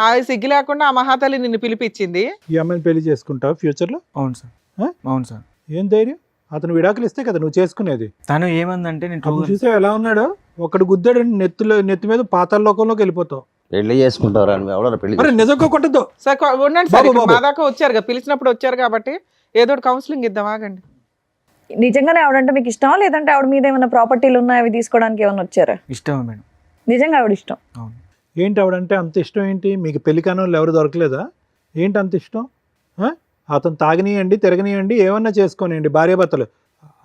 [SPEAKER 4] ఆ సిగ్గు లేకుండా ఆ మహాతల్లి నిన్ను పిలిపించింది.
[SPEAKER 5] ఈ అమ్మాయిని పెళ్లి చేసుకుంటావు ఫ్యూచర్ లో?
[SPEAKER 7] అవును సార్.
[SPEAKER 5] ఆ?
[SPEAKER 7] అవును సార్.
[SPEAKER 5] ఏం ధైర్యం? అతను విడాకులు ఇస్తే కదా నువ్వు చేసుకునేది.
[SPEAKER 7] తను ఏమందంటే నేను
[SPEAKER 5] అప్పుడు చూసావు ఎలా ఉన్నాడో? ఒకడు గుద్దాడు నెత్తి మీద పాతాళ లోకంలోకి వెళ్ళిపోతావు.
[SPEAKER 3] పెళ్లి చేసుకుంటారా అని ఎవడో పెళ్లి
[SPEAKER 5] అరే నిజంగా కొట్టద్దు.
[SPEAKER 4] సార్ ఉండండి సార్,
[SPEAKER 5] బాబు,
[SPEAKER 4] ఇక్కడ
[SPEAKER 5] బాబు.
[SPEAKER 4] మా దాకా వచ్చారు కదా, పిలిచినప్పుడు వచ్చారు కాబట్టి ఏదో ఒకటి కౌన్సిలింగ్ ఇద్దాం, ఆగండి.
[SPEAKER 2] నిజంగానే ఆవిడంటే మీకు ఇష్టమా, లేదంటే ఆవిడ మీద ఏమైనా ప్రాపర్టీలు ఉన్నాయి అవి తీసుకోవడానికి ఏమైనా వచ్చారా?
[SPEAKER 7] ఇష్టమే మేడం.
[SPEAKER 2] నిజంగా ఆవిడ ఇష్టం.
[SPEAKER 7] అవును.
[SPEAKER 5] ఏంటి ఆవిడంటే అంత ఇష్టం ఏంటి మీకు? పెళ్లి కాని వాళ్ళు ఎవరు దొరకలేదా? ఏంటి అంత ఇష్టం? అతను తాగనీయండి తిరగనీయండి ఏమన్నా చేసుకోనియండి భార్యాభర్తలు.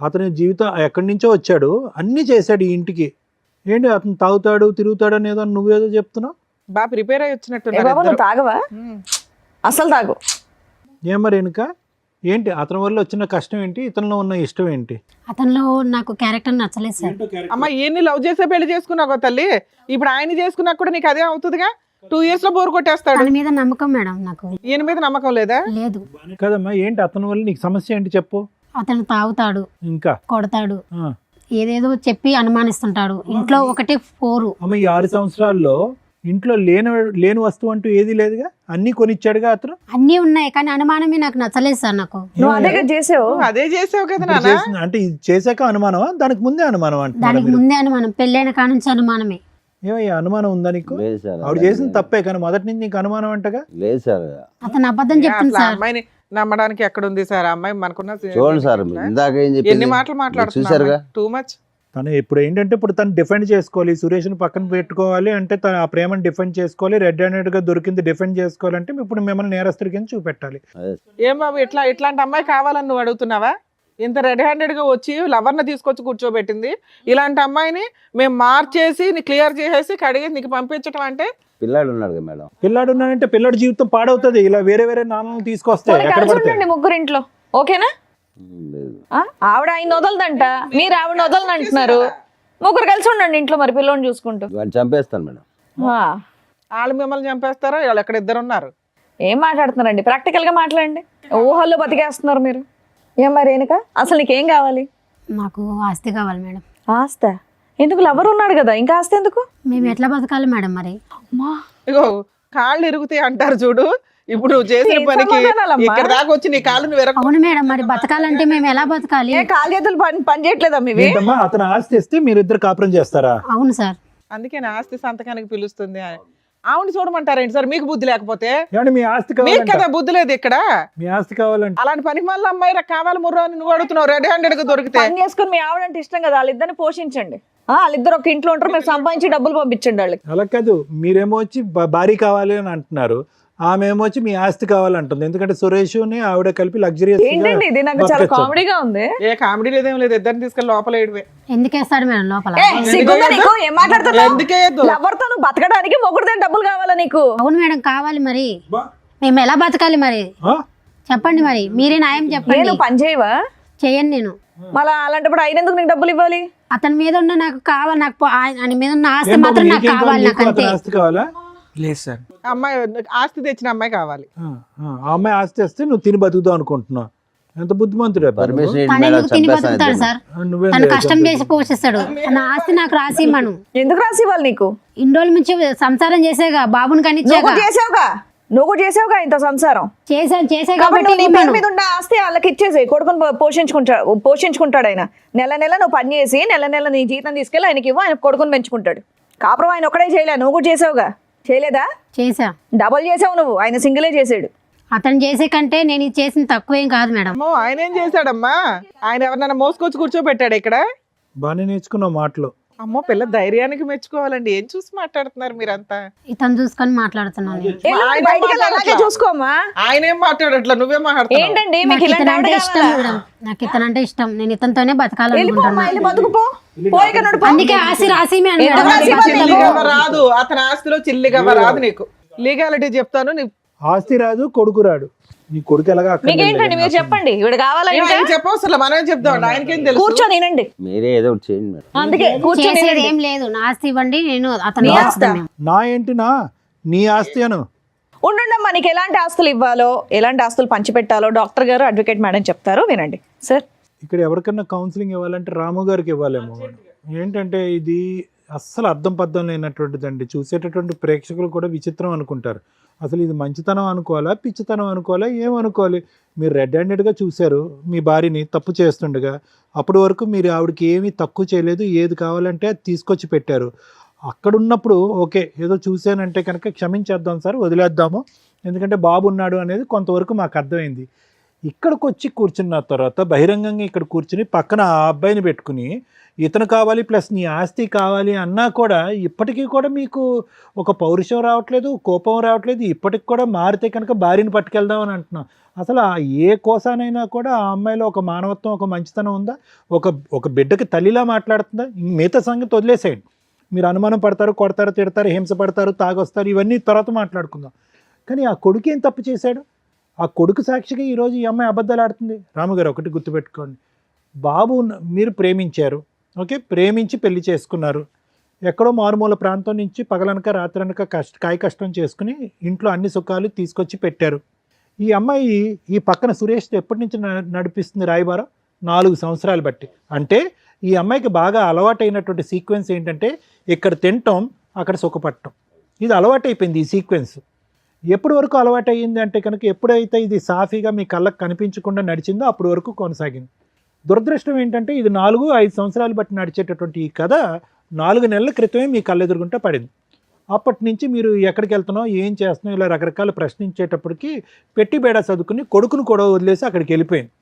[SPEAKER 5] అతని జీవితం ఎక్కడి నుంచో వచ్చాడు, అన్నీ చేశాడు ఈ ఇంటికి. ఏంటి అతను తాగుతాడు తిరుగుతాడు అని ఏదో నువ్వేదో చెప్తున్నావు?
[SPEAKER 4] బాగా ప్రిపేర్ అయ్యి
[SPEAKER 2] ఏ
[SPEAKER 4] వచ్చినట్టున్నారు
[SPEAKER 2] బాబు
[SPEAKER 4] ఇద్దరు.
[SPEAKER 2] నువ్వు తాగవా?
[SPEAKER 4] ఉమ్.
[SPEAKER 2] అసలు తాగు.
[SPEAKER 5] ఏం మరి వెనుక ఏంటి అతని వల్ల వచ్చిన కష్టం ఏంటి? ఇతనిలో ఉన్న ఇష్టం ఏంటి?
[SPEAKER 6] అతనిలో నాకు క్యారెక్టర్ నచ్చలేదు సార్.
[SPEAKER 4] అమ్మ ఈయన్ని లవ్ చేసే పెళ్లి చేసుకున్నావు కదా తల్లి, ఇప్పుడు ఆయన చేసుకున్నా కూడా నీకు అదే అవుతుందిగా. 2 years లో బోర్ కొట్టేస్తాడు.
[SPEAKER 6] తన మీద నమ్మకం మేడం నాకు
[SPEAKER 4] ఈయన మీద నమ్మకం లేదా?
[SPEAKER 6] లేదు.
[SPEAKER 5] కదమ్మా, ఏంటి అతని వల్ల నీకు సమస్య ఏంటి చెప్పు.
[SPEAKER 6] అతను తాగుతాడు,
[SPEAKER 5] ఇంకా
[SPEAKER 6] కొడతాడు,
[SPEAKER 5] ఆ.
[SPEAKER 6] ఏదేదో చెప్పి అనుమానిస్తుంటాడు. ఇంట్లో ఒకటే 4.
[SPEAKER 5] అమ్మ ఈ 6 సంవత్సరాల్లో ఇంట్లో లేని వస్తువు అంటూ ఏది లేదుగా, అన్నీ కొనిచ్చాడుగా అతను.
[SPEAKER 6] అన్నీ ఉన్నాయి కానీ అనుమానమే నాకు నచ్చలేదు సార్. నాకు
[SPEAKER 2] నువ్వు అదే కదా చేసావు.
[SPEAKER 4] నువ్వు అదే చేసావు కదా
[SPEAKER 5] ఇప్పుడు
[SPEAKER 4] నాన్న.
[SPEAKER 5] అంటే ఇది చేశాక అనుమానమా, దానికి ముందే అనుమానం
[SPEAKER 6] దానికి
[SPEAKER 5] అంటున్నారా?
[SPEAKER 6] ముందే అనుమానం, పెళ్ళైన కాడ నుంచి అనుమానమే.
[SPEAKER 5] ఏమయ్యా అనుమానం ఉందా నీకు?
[SPEAKER 3] లేదు సార్,
[SPEAKER 5] ఆవిడ చేసిన తప్పే కానీ మొదటి నుంచి నీకు అనుమానం అంటగా.
[SPEAKER 3] లేదు సార్.
[SPEAKER 6] అతను అబద్ధం చెప్తుంది
[SPEAKER 4] అసలు ఆ
[SPEAKER 6] సార్.
[SPEAKER 4] అమ్మాయిని నమ్మడానికి ఎక్కడ ఉంది సార్? ఆ అమ్మాయి మనకున్న
[SPEAKER 3] చూడండి సార్, ఇందాక ఏం
[SPEAKER 4] ఎన్ని
[SPEAKER 3] చెప్పింది
[SPEAKER 4] మాటలు మాట్లాడుతున్నా,
[SPEAKER 3] చూసారుగా.
[SPEAKER 4] Too much.
[SPEAKER 5] తను ఇప్పుడు ఏంటంటే ఇప్పుడు తను డిఫెండ్ చేసుకోవాలి, సురేష్ని పక్కన పెట్టుకోవాలి అంటే తను ఆ ప్రేమను డిఫెండ్ చేసుకోవాలి, రెడ్ హ్యాండెడ్ గా దొరికింది డిఫెండ్ చేసుకోవాలంటే ఇప్పుడు మిమ్మల్ని నేరస్తుడి కింద చూపెట్టాలి.
[SPEAKER 4] ఏం బాబు ఇట్లాంటి అమ్మాయి కావాలని నువ్వు అడుగుతున్నావా? ఇంత రెడ్ హ్యాండెడ్ గా వచ్చి లవర్ని తీసుకొచ్చి కూర్చోబెట్టింది. ఇలాంటి అమ్మాయిని మేము మార్చేసి క్లియర్ చేసేసి కడిగి నీకు పంపించడం అంటే?
[SPEAKER 3] పిల్లాడు ఉన్నాడు కదా మేడం.
[SPEAKER 5] పిల్లాడు ఉన్నాడంటే పిల్లాడి జీవితం పాడవుతుంది ఇలా వేరే నాన్నలను తీసుకొస్తే.
[SPEAKER 2] పోనీ
[SPEAKER 5] ఎక్కడ
[SPEAKER 2] కలిసి
[SPEAKER 5] పడితే
[SPEAKER 2] ఉండండి ముగ్గురు ఇంట్లో, ఓకేనా?
[SPEAKER 3] లేదు.
[SPEAKER 2] ఆవిడ ఆయన వదలదంట, మీరు ఆవిడ వదలని అంటున్నారు. ముగ్గురు కలిసి ఉండండి ఇంట్లో, మరి పిల్లోని చూసుకుంటూ.
[SPEAKER 3] వాడిని చంపేస్తాను మేడం.
[SPEAKER 2] ఆ,
[SPEAKER 4] వాళ్ళు మిమ్మల్ని చంపేస్తారో వాళ్ళు ఎక్కడ ఇద్దరు ఉన్నారు.
[SPEAKER 2] ఏం మాట్లాడుతున్నారండి? ప్రాక్టికల్ గా మాట్లాడండి. ఊహల్లో బతికేస్తున్నారు మీరు. ఏం మరి రేణుక, అసలు నీకేం కావాలి?
[SPEAKER 6] నాకు ఆస్తి కావాలి మేడం.
[SPEAKER 2] ఆస్త ఎందుకు? లవర్ ఉన్నాడు కదా, ఇంకా ఆస్తి ఎందుకు?
[SPEAKER 6] మేము ఎట్లా బతకాలి మేడం మరి?
[SPEAKER 2] అమ్మా,
[SPEAKER 4] ఇగో కాళ్ళు ఇరుగుతాయి అంటారు చూడు. ఇప్పుడు నువ్వు చేసిన
[SPEAKER 2] ఏం
[SPEAKER 4] పనికి
[SPEAKER 2] సమాధానాలమ్మా?
[SPEAKER 4] ఇక్కడ దాకా వచ్చి నీ కాళ్ళు నువ్వు ఎరగ.
[SPEAKER 6] అవును మేడం, మరి బతకాలంటే మేము ఎలా బతకాలి?
[SPEAKER 2] ఏ కాలు చేతులు పని చేయట్లేదా మీవి?
[SPEAKER 5] ఏంటమ్మా అతను ఆస్తి ఇస్తే మీరిద్దరు కాపురం చేస్తారా?
[SPEAKER 6] అవును సార్.
[SPEAKER 4] అందుకే నా ఆస్తి సంతకానికి పిలుస్తుంది. ఆవిడ చూడమంటారేంటి సార్? మీకు బుద్ధి లేకపోతే?
[SPEAKER 5] ఏమంటే మీ ఆస్తి
[SPEAKER 4] మీకు
[SPEAKER 5] కావాలంట,
[SPEAKER 4] కదా బుద్ధి లేదు ఇక్కడ.
[SPEAKER 5] మీ ఆస్తి కావాలంటే
[SPEAKER 4] అలాంటి పనికి మళ్ళీ అమ్మాయి కావాలి ముర్రో అని నువ్వు అడుగుతున్నావు. రెడ్ హ్యాండెడ్ గా దొరికితే
[SPEAKER 2] పని చేసుకుని మీ ఆవిడంటే ఇష్టం కదా, వాళ్ళిద్దరిని పోషించండి. వాళ్ళిద్దరు ఒక ఇంట్లో ఉంటారు, మీరు సంపాదించి డబ్బులు పంపించండి వాళ్ళకి.
[SPEAKER 5] అలా కాదు, మీరేమో వచ్చి భారీ కావాలి అని అంటున్నారు, ఆమె ఏమో వచ్చి మీ ఆస్తి కావాలంటుంది. ఎందుకంటే సురేష్ని ఆవిడ కలిపి లగ్జరియస్
[SPEAKER 2] ఏంటండి ఇది? నాకు చాలా కామెడీగా ఉంది.
[SPEAKER 4] ఏ కామెడీ లేదేం లేదు. ఇద్దరిని తీసుకెళ్ళి లోపల ఏడివే.
[SPEAKER 6] ఎందుకేస్తాడు మేడం లోపల?
[SPEAKER 2] సిగ్గుందా నీకు? ఏం మాట్లాడుతున్నావు?
[SPEAKER 4] ఎందుకే
[SPEAKER 2] లవర్తో నువ్వు బతకడానికి మొగుడుతో డబ్బులు కావాలా నీకు?
[SPEAKER 6] అవును మేడం కావాలి. మరి మేము ఎలా బతకాలి మరి? చెప్పండి మరి, మీరే న్యాయం చెప్పండి.
[SPEAKER 2] నేను పని చేయవా?
[SPEAKER 6] చేయను నేను.
[SPEAKER 2] మళ్ళా అలాంటప్పుడు ఆయన ఎందుకు నీకు డబ్బులు ఇవ్వాలి?
[SPEAKER 6] అతని మీద ఉన్న నాకు కావాలి, నాకు ఆయన మీద ఉన్న ఆస్తి మాత్రం నాకు కావాలి, నాకు అంతే.
[SPEAKER 5] ఆస్తి కావాలా?
[SPEAKER 7] లేదు సార్.
[SPEAKER 4] అమ్మాయి ఆస్తి తెచ్చిన అమ్మాయి కావాలి.
[SPEAKER 5] ఆ అమ్మాయి ఆస్తి వస్తే నువ్వు తిని బతుకుతావు అనుకుంటున్నావు. ఎంత బుద్ధిమంతుడే
[SPEAKER 3] పర్మిషన్
[SPEAKER 6] తను
[SPEAKER 3] మేడం
[SPEAKER 6] ఎందుకు తిని బతుకుతాడు
[SPEAKER 3] చంపేస్తాను
[SPEAKER 6] సార్?
[SPEAKER 5] నువ్వే
[SPEAKER 6] తను కష్టం చేసి పోషిస్తాడు. నా ఆస్తి నాకు రాసి ఇమ్మను.
[SPEAKER 2] ఎందుకు రాసి ఇవ్వాలి నీకు?
[SPEAKER 6] ఇన్ని రోజుల నుంచి సంసారం చేసేగా, బాబుని
[SPEAKER 2] నువ్వు
[SPEAKER 6] కనిచ్చాగా.
[SPEAKER 2] కూడా చేసావుగా ఇంత సంసారం.
[SPEAKER 6] చేసే
[SPEAKER 2] కాబట్టి
[SPEAKER 6] కాబట్టి
[SPEAKER 2] నువ్వు నీ పేరు
[SPEAKER 6] ఇమ్మను.
[SPEAKER 2] మీద ఉన్న ఆస్తి వాళ్ళకి ఇచ్చేసి కొడుకుని పోషించుకుంటాడు ఆయన. నెల నెల నువ్వు పని చేసి నెల నెల నీ జీతం తీసుకెళ్ళి ఆయనకి ఇవ్వు, ఆయన కొడుకుని పెంచుకుంటాడు. కాపురం ఆయన ఒకడే చేయలే, నువ్వు కూడా చేసావుగా. చేయలేదా?
[SPEAKER 6] చేసా.
[SPEAKER 2] డబల్ చేసావు నువ్వు, ఆయన సింగిలే చేసాడు.
[SPEAKER 6] అతను చేసే కంటే నేను ఇది చేసిన తక్కువేం కాదు మేడం.
[SPEAKER 4] అమ్మో, ఆయన ఏం చేశాడమ్మా? ఆయన ఎవరినైనా మోసుకొచ్చి కూర్చోబెట్టాడు ఇక్కడ?
[SPEAKER 5] బాగానే నేర్చుకున్నావు మాటలు.
[SPEAKER 4] అమ్మో, పిల్ల ధైర్యానికి మెచ్చుకోవాలండి. ఏం చూసి మాట్లాడుతున్నారు మీరంతా?
[SPEAKER 6] ఇతను చూసుకొని మాట్లాడుతున్నాను నేను.
[SPEAKER 4] ఆయన
[SPEAKER 2] బయటికి వెళ్ళి అలాగే
[SPEAKER 4] మాట్లాడట్లా.
[SPEAKER 2] చూసుకోమ్మా.
[SPEAKER 4] ఆయన ఏం మాట్లాడట్లా, నువ్వే మాట్లాడుతున్నావు.
[SPEAKER 2] ఏంటండి మీకు
[SPEAKER 6] నాకు
[SPEAKER 2] ఇలాంటి
[SPEAKER 6] ఇతనంటే
[SPEAKER 2] ఆవిడ
[SPEAKER 6] ఇష్టం
[SPEAKER 2] కావాలా?
[SPEAKER 6] మేడం. నాకు ఇతనంటే ఇష్టం. నేను ఇతనితోనే
[SPEAKER 2] వెళ్ళిపోమ్మా,
[SPEAKER 6] బతకాలనుకుంటున్నాను.
[SPEAKER 2] వెళ్ళి బతుకుపో. పోయిక నడుపు.
[SPEAKER 6] అందుకే ఆస్తి రాసి మేడం.
[SPEAKER 2] ఎందుకు రాసి ఇవ్వాలి?
[SPEAKER 4] చిల్లిగవ్వ రాదు, అతని ఆస్తిలో చిల్లిగవ్వ రాదు నీకు. లీగాలిటీ చెప్తాను.
[SPEAKER 5] ఆస్తి రాదు, కొడుకు రాడు. నీ కొడుకు ఎలాగా అక్కడ
[SPEAKER 2] మీకేంటండి మీరు చెప్పండి, ఇవిడ కావాలా ఇంకా?
[SPEAKER 4] చెప్పవసరం, మనమే చెప్తాం. ఆయనకేం తెలుసు?
[SPEAKER 2] కూర్చొని వినండి.
[SPEAKER 3] మీరే ఏదో ఒకటి చేయండి మేడం.
[SPEAKER 2] అందుకే కూర్చొని
[SPEAKER 6] చేసేది
[SPEAKER 2] వినండి.
[SPEAKER 6] ఏం లేదు. నా ఆస్తి ఇవ్వండి, నేను అతను
[SPEAKER 2] నీ ఆస్తా?
[SPEAKER 5] నా ఏంటినా నీ ఆస్తి అను.
[SPEAKER 2] ఉండుండమ్మా, నీకు ఎలాంటి ఆస్తులు ఇవ్వాలో, ఎలాంటి ఆస్తులు పంచిపెట్టాలో డాక్టర్ గారు, అడ్వకేట్ మేడం చెప్తారు, వినండి సార్.
[SPEAKER 5] ఇక్కడ ఎవరికన్నా కౌన్సిలింగ్ ఇవ్వాలంటే రాము గారికి ఇవ్వాలేమో. ఏంటంటే ఇది అస్సలు అర్థం పద్ధం లేనటువంటిదండి. చూసేటటువంటి ప్రేక్షకులు కూడా విచిత్రం అనుకుంటారు. అసలు ఇది మంచితనం అనుకోవాలా, పిచ్చితనం అనుకోవాలా, ఏమనుకోవాలి? మీరు రెడ్ హ్యాండెడ్గా చూశారు మీ భార్యని తప్పు చేస్తుండగా. అప్పటి వరకు మీరు ఆవిడకి ఏమీ తక్కువ చేయలేదు, ఏది కావాలంటే అది తీసుకొచ్చి పెట్టారు. అక్కడ ఉన్నప్పుడు ఓకే, ఏదో చూశానంటే కనుక క్షమించేద్దాం సార్, వదిలేద్దాము, ఎందుకంటే బాబు ఉన్నాడు అనేది కొంతవరకు మాకు అర్థమైంది. ఇక్కడికి వచ్చి కూర్చున్న తర్వాత బహిరంగంగా ఇక్కడ కూర్చుని పక్కన ఆ అబ్బాయిని పెట్టుకుని ఇతను కావాలి ప్లస్ నీ ఆస్తి కావాలి అన్నా కూడా ఇప్పటికీ కూడా మీకు ఒక పౌరుషం రావట్లేదు, కోపం రావట్లేదు. ఇప్పటికి కూడా మారితే కనుక భార్యని పట్టుకెళ్దాం అని అంటున్నాం. అసలు ఏ కోసానైనా కూడా ఆ అమ్మాయిలో ఒక మానవత్వం, ఒక మంచితనం ఉందా? ఒక బిడ్డకి తల్లిలా మాట్లాడుతుందా? మిగతా సంగతి వదిలేసేయండి. మీరు అనుమానం పడతారు, కొడతారు, తిడతారు, హింస పడతారు, తాగొస్తారు, ఇవన్నీ తర్వాత మాట్లాడుకుందాం. కానీ ఆ కొడుకు ఏం తప్పు చేశాడు? ఆ కొడుకు సాక్షిగా ఈరోజు ఈ అమ్మాయి అబద్ధాలు ఆడుతుంది. రాముగారు ఒకటి గుర్తుపెట్టుకోండి, బాబు మీరు ప్రేమించారు, ఓకే, ప్రేమించి పెళ్లి చేసుకున్నారు. ఎక్కడో మారుమూల ప్రాంతం నుంచి పగలనక రాత్రనక కాయ కష్టం చేసుకుని ఇంట్లో అన్ని సుఖాలు తీసుకొచ్చి పెట్టారు. ఈ అమ్మాయి ఈ పక్కన సురేష్ ఎప్పటి నుంచి నడిపిస్తుంది రాయబారం? 4 సంవత్సరాలు బట్టి. అంటే ఈ అమ్మాయికి బాగా అలవాటైనటువంటి సీక్వెన్స్ ఏంటంటే ఇక్కడ తినటం, అక్కడ సుఖపడటం. ఇది అలవాటైపోయింది ఈ సీక్వెన్స్. ఎప్పటి వరకు అలవాటు అయ్యింది అంటే కనుక ఎప్పుడైతే ఇది సాఫీగా మీ కళ్ళకు కనిపించకుండా నడిచిందో అప్పటి వరకు కొనసాగింది. దురదృష్టం ఏంటంటే ఇది 4-5 సంవత్సరాలు బట్టి నడిచేటటువంటి ఈ కథ 4 నెలల క్రితమే మీ కళ్ళెదురుగుంటే పడింది. అప్పటి నుంచి మీరు ఎక్కడికి వెళ్తున్నావు, ఏం చేస్తున్నావు, ఇలా రకరకాల ప్రశ్నించేటప్పటికి పెట్టి బేడా చదువుకుని కొడుకును కూడా వదిలేసి అక్కడికి వెళ్ళిపోయింది.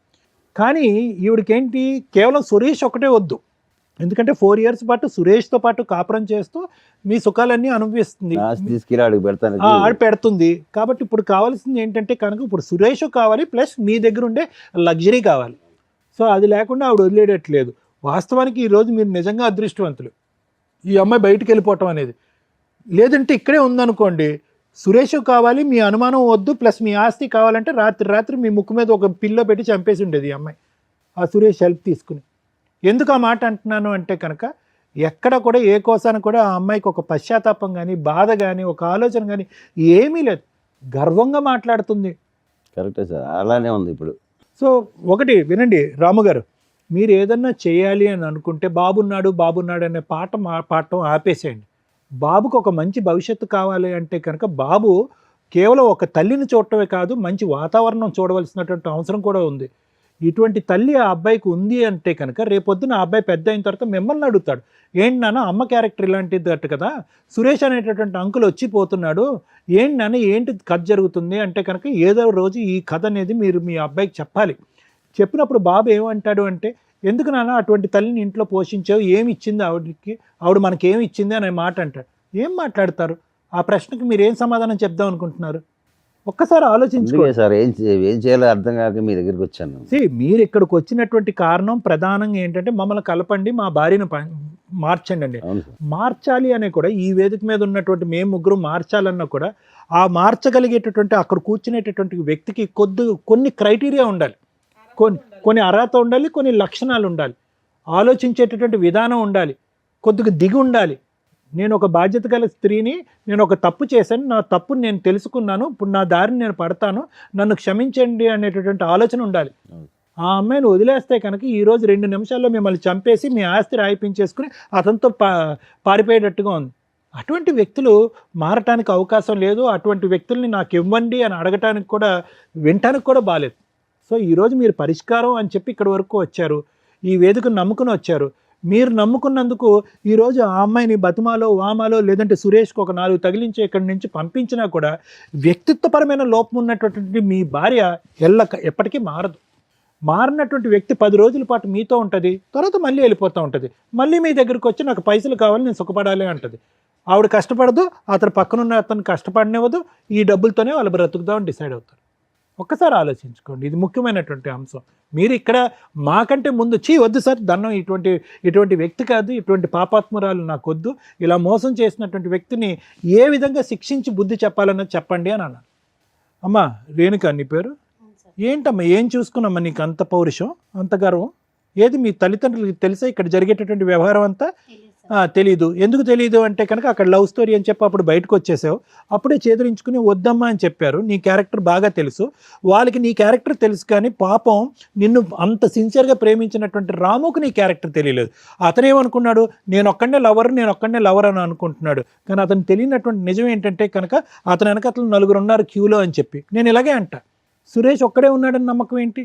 [SPEAKER 5] కానీ ఈవిడికేంటి, కేవలం సురేష్ ఒకటే వద్దు. ఎందుకంటే 4 years పాటు సురేష్తో పాటు కాపురం చేస్తూ మీ సుఖాలన్నీ అనుభవిస్తుంది,
[SPEAKER 3] తీసుకెళ్ళి ఆడికి పెడతాను.
[SPEAKER 5] ఆడు పెడుతుంది. కాబట్టి ఇప్పుడు కావాల్సింది ఏంటంటే కనుక ఇప్పుడు సురేష్ కావాలి ప్లస్ మీ దగ్గర ఉండే లగ్జరీ కావాలి. సో అది లేకుండా ఆవిడ వదిలేయట్లేదు. వాస్తవానికి ఈరోజు మీరు నిజంగా అదృష్టవంతులు, ఈ అమ్మాయి బయటికి వెళ్ళిపోవటం అనేది. లేదంటే ఇక్కడే ఉందనుకోండి, సురేష్ కావాలి, మీ అనుమానం వద్దు, ప్లస్ మీ ఆస్తి కావాలంటే రాత్రి మీ ముక్కు మీద ఒక పిల్లో పెట్టి చంపేసి ఉండేది ఈ అమ్మాయి, ఆ సురేష్ హెల్ప్ తీసుకుని. ఎందుకు ఆ మాట అంటున్నాను అంటే కనుక ఎక్కడ కూడా ఏ కోసాన కూడా ఆ అమ్మాయికి ఒక పశ్చాత్తాపం కానీ, బాధ కానీ, ఒక ఆలోచన కానీ ఏమీ లేదు. గర్వంగా మాట్లాడుతుంది.
[SPEAKER 3] కరెక్టే సార్, అలానే ఉంది ఇప్పుడు.
[SPEAKER 5] సో ఒకటి వినండి రాము గారు, మీరు ఏదన్నా చేయాలి అని అనుకుంటే బాబున్నాడు అనే పాఠం ఆపేసేయండి. బాబుకు ఒక మంచి భవిష్యత్తు కావాలి అంటే కనుక బాబు కేవలం ఒక తల్లిని చూడటమే కాదు, మంచి వాతావరణం చూడవలసినటువంటి అవసరం కూడా ఉంది. ఇటువంటి తల్లి ఆ అబ్బాయికి ఉంది అంటే కనుక రేపొద్దున ఆ అబ్బాయి పెద్ద అయిన తర్వాత మిమ్మల్ని అడుగుతాడు, ఏంటి నాన్న అమ్మ క్యారెక్టర్ ఇలాంటిది అట్టు కదా, సురేష్ అనేటటువంటి అంకుల్ వచ్చిపోతున్నాడు, ఏంటి నాన్న ఏంటి కథ జరుగుతుంది అంటే కనుక ఏదో రోజు ఈ కథ అనేది మీరు మీ అబ్బాయికి చెప్పాలి. చెప్పినప్పుడు బాబు ఏమంటాడు అంటే, ఎందుకు నాన్న అటువంటి తల్లిని ఇంట్లో పోషించావు, ఏమి ఇచ్చింది ఆవిడకి, ఆవిడ మనకేమి ఇచ్చింది అనే మాట అంటాడు. ఏం మాట్లాడతారు? ఆ ప్రశ్నకి మీరు ఏం సమాధానం చెప్దాం అనుకుంటున్నారు? ఒక్కసారి ఆలోచించుకోండి
[SPEAKER 3] సార్. ఏం చేయాలో అర్థం కాక మీ దగ్గరికి వచ్చాను.
[SPEAKER 5] మీరు ఇక్కడికి వచ్చినటువంటి కారణం ప్రధానంగా ఏంటంటే మమ్మల్ని కలపండి, మా భార్యను మార్చండి అండి. మార్చాలి అనే కూడా ఈ వేదిక మీద ఉన్నటువంటి మేము ముగ్గురు మార్చాలన్నా కూడా ఆ మార్చగలిగేటటువంటి అక్కడ కూర్చునేటటువంటి వ్యక్తికి కొన్ని క్రైటీరియా ఉండాలి, కొన్ని అర్హత ఉండాలి, కొన్ని లక్షణాలు ఉండాలి, ఆలోచించేటటువంటి విధానం ఉండాలి, కొద్దిగా దిగి ఉండాలి. నేను ఒక బాధ్యత గల స్త్రీని, నేను ఒక తప్పు చేశాను, నా తప్పుని నేను తెలుసుకున్నాను, ఇప్పుడు నా దారిని నేను పడతాను, నన్ను క్షమించండి అనేటటువంటి ఆలోచన ఉండాలి. ఆ అమ్మాయిని వదిలేస్తే కనుక ఈరోజు 2 నిమిషాల్లో మిమ్మల్ని చంపేసి మీ ఆస్తి రాయిపించేసుకుని అతనితో పారిపోయేటట్టుగా ఉంది. అటువంటి వ్యక్తులు మారటానికి అవకాశం లేదు. అటువంటి వ్యక్తుల్ని నాకు ఇవ్వండి అని అడగటానికి కూడా వినటానికి కూడా బాలేదు. సో ఈరోజు మీరు పరిష్కారం అని చెప్పి ఇక్కడి వరకు వచ్చారు, ఈ వేదికను నమ్ముకుని వచ్చారు. మీరు నమ్ముకున్నందుకు ఈరోజు ఆ అమ్మాయిని బతుమాలో వామాలో లేదంటే సురేష్కి ఒక 4 తగిలించి ఇక్కడి నుంచి పంపించినా కూడా వ్యక్తిత్వపరమైన లోపం ఉన్నటువంటి మీ భార్య ఎప్పటికీ మారదు. మారినటువంటి వ్యక్తి 10 రోజుల పాటు మీతో ఉంటుంది, తర్వాత మళ్ళీ వెళ్ళిపోతూ ఉంటుంది. మళ్ళీ మీ దగ్గరికి వచ్చి నాకు పైసలు కావాలి, నేను సుఖపడాలి అంటుంది. ఆవిడ కష్టపడదు, అతను పక్కనున్న అతను కష్టపడనివ్వదు, ఈ డబ్బులతోనే వాళ్ళు బ్రతుకుదామని డిసైడ్ అవుతారు. ఒక్కసారి ఆలోచించుకోండి, ఇది ముఖ్యమైనటువంటి అంశం. మీరు ఇక్కడ మాకంటే ముందు వద్దు సార్ దండం, ఇటువంటి వ్యక్తి కాదు, ఇటువంటి పాపాత్మురాలు నాకు వద్దు, ఇలా మోసం చేసినటువంటి వ్యక్తిని ఏ విధంగా శిక్షించి బుద్ధి చెప్పాలన్నది చెప్పండి అని అన్నారు. అమ్మా రేణుక నీ పేరు ఏంటమ్మా, ఏం చూసుకున్నామ్మా నీకు అంత పౌరుషం, అంత గర్వం? ఏది మీ తల్లిదండ్రులకి తెలుసా ఇక్కడ జరిగేటటువంటి వ్యవహారం అంతా? తెలీదు. ఎందుకు తెలీదు అంటే కనుక అక్కడ లవ్ స్టోరీ అని చెప్పి అప్పుడు బయటకు వచ్చేసావు, అప్పుడే చేదరించుకుని వద్దమ్మా అని చెప్పారు. నీ క్యారెక్టర్ బాగా తెలుసు, వాళ్ళకి నీ క్యారెక్టర్ తెలుసు, కానీ పాపం నిన్ను అంత సిన్సియర్గా ప్రేమించినటువంటి రాముకు నీ క్యారెక్టర్ తెలియలేదు. అతనేమనుకున్నాడు, నేను ఒక్కడే లవర్ అని అనుకుంటున్నాడు. కానీ అతను తెలియనటువంటి నిజం ఏంటంటే కనుక అతని వెనకతలు 4 ఉన్నారు క్యూలో అని చెప్పి. నేను ఇలాగే అంట, సురేష్ ఒక్కడే ఉన్నాడని నమ్మకం ఏంటి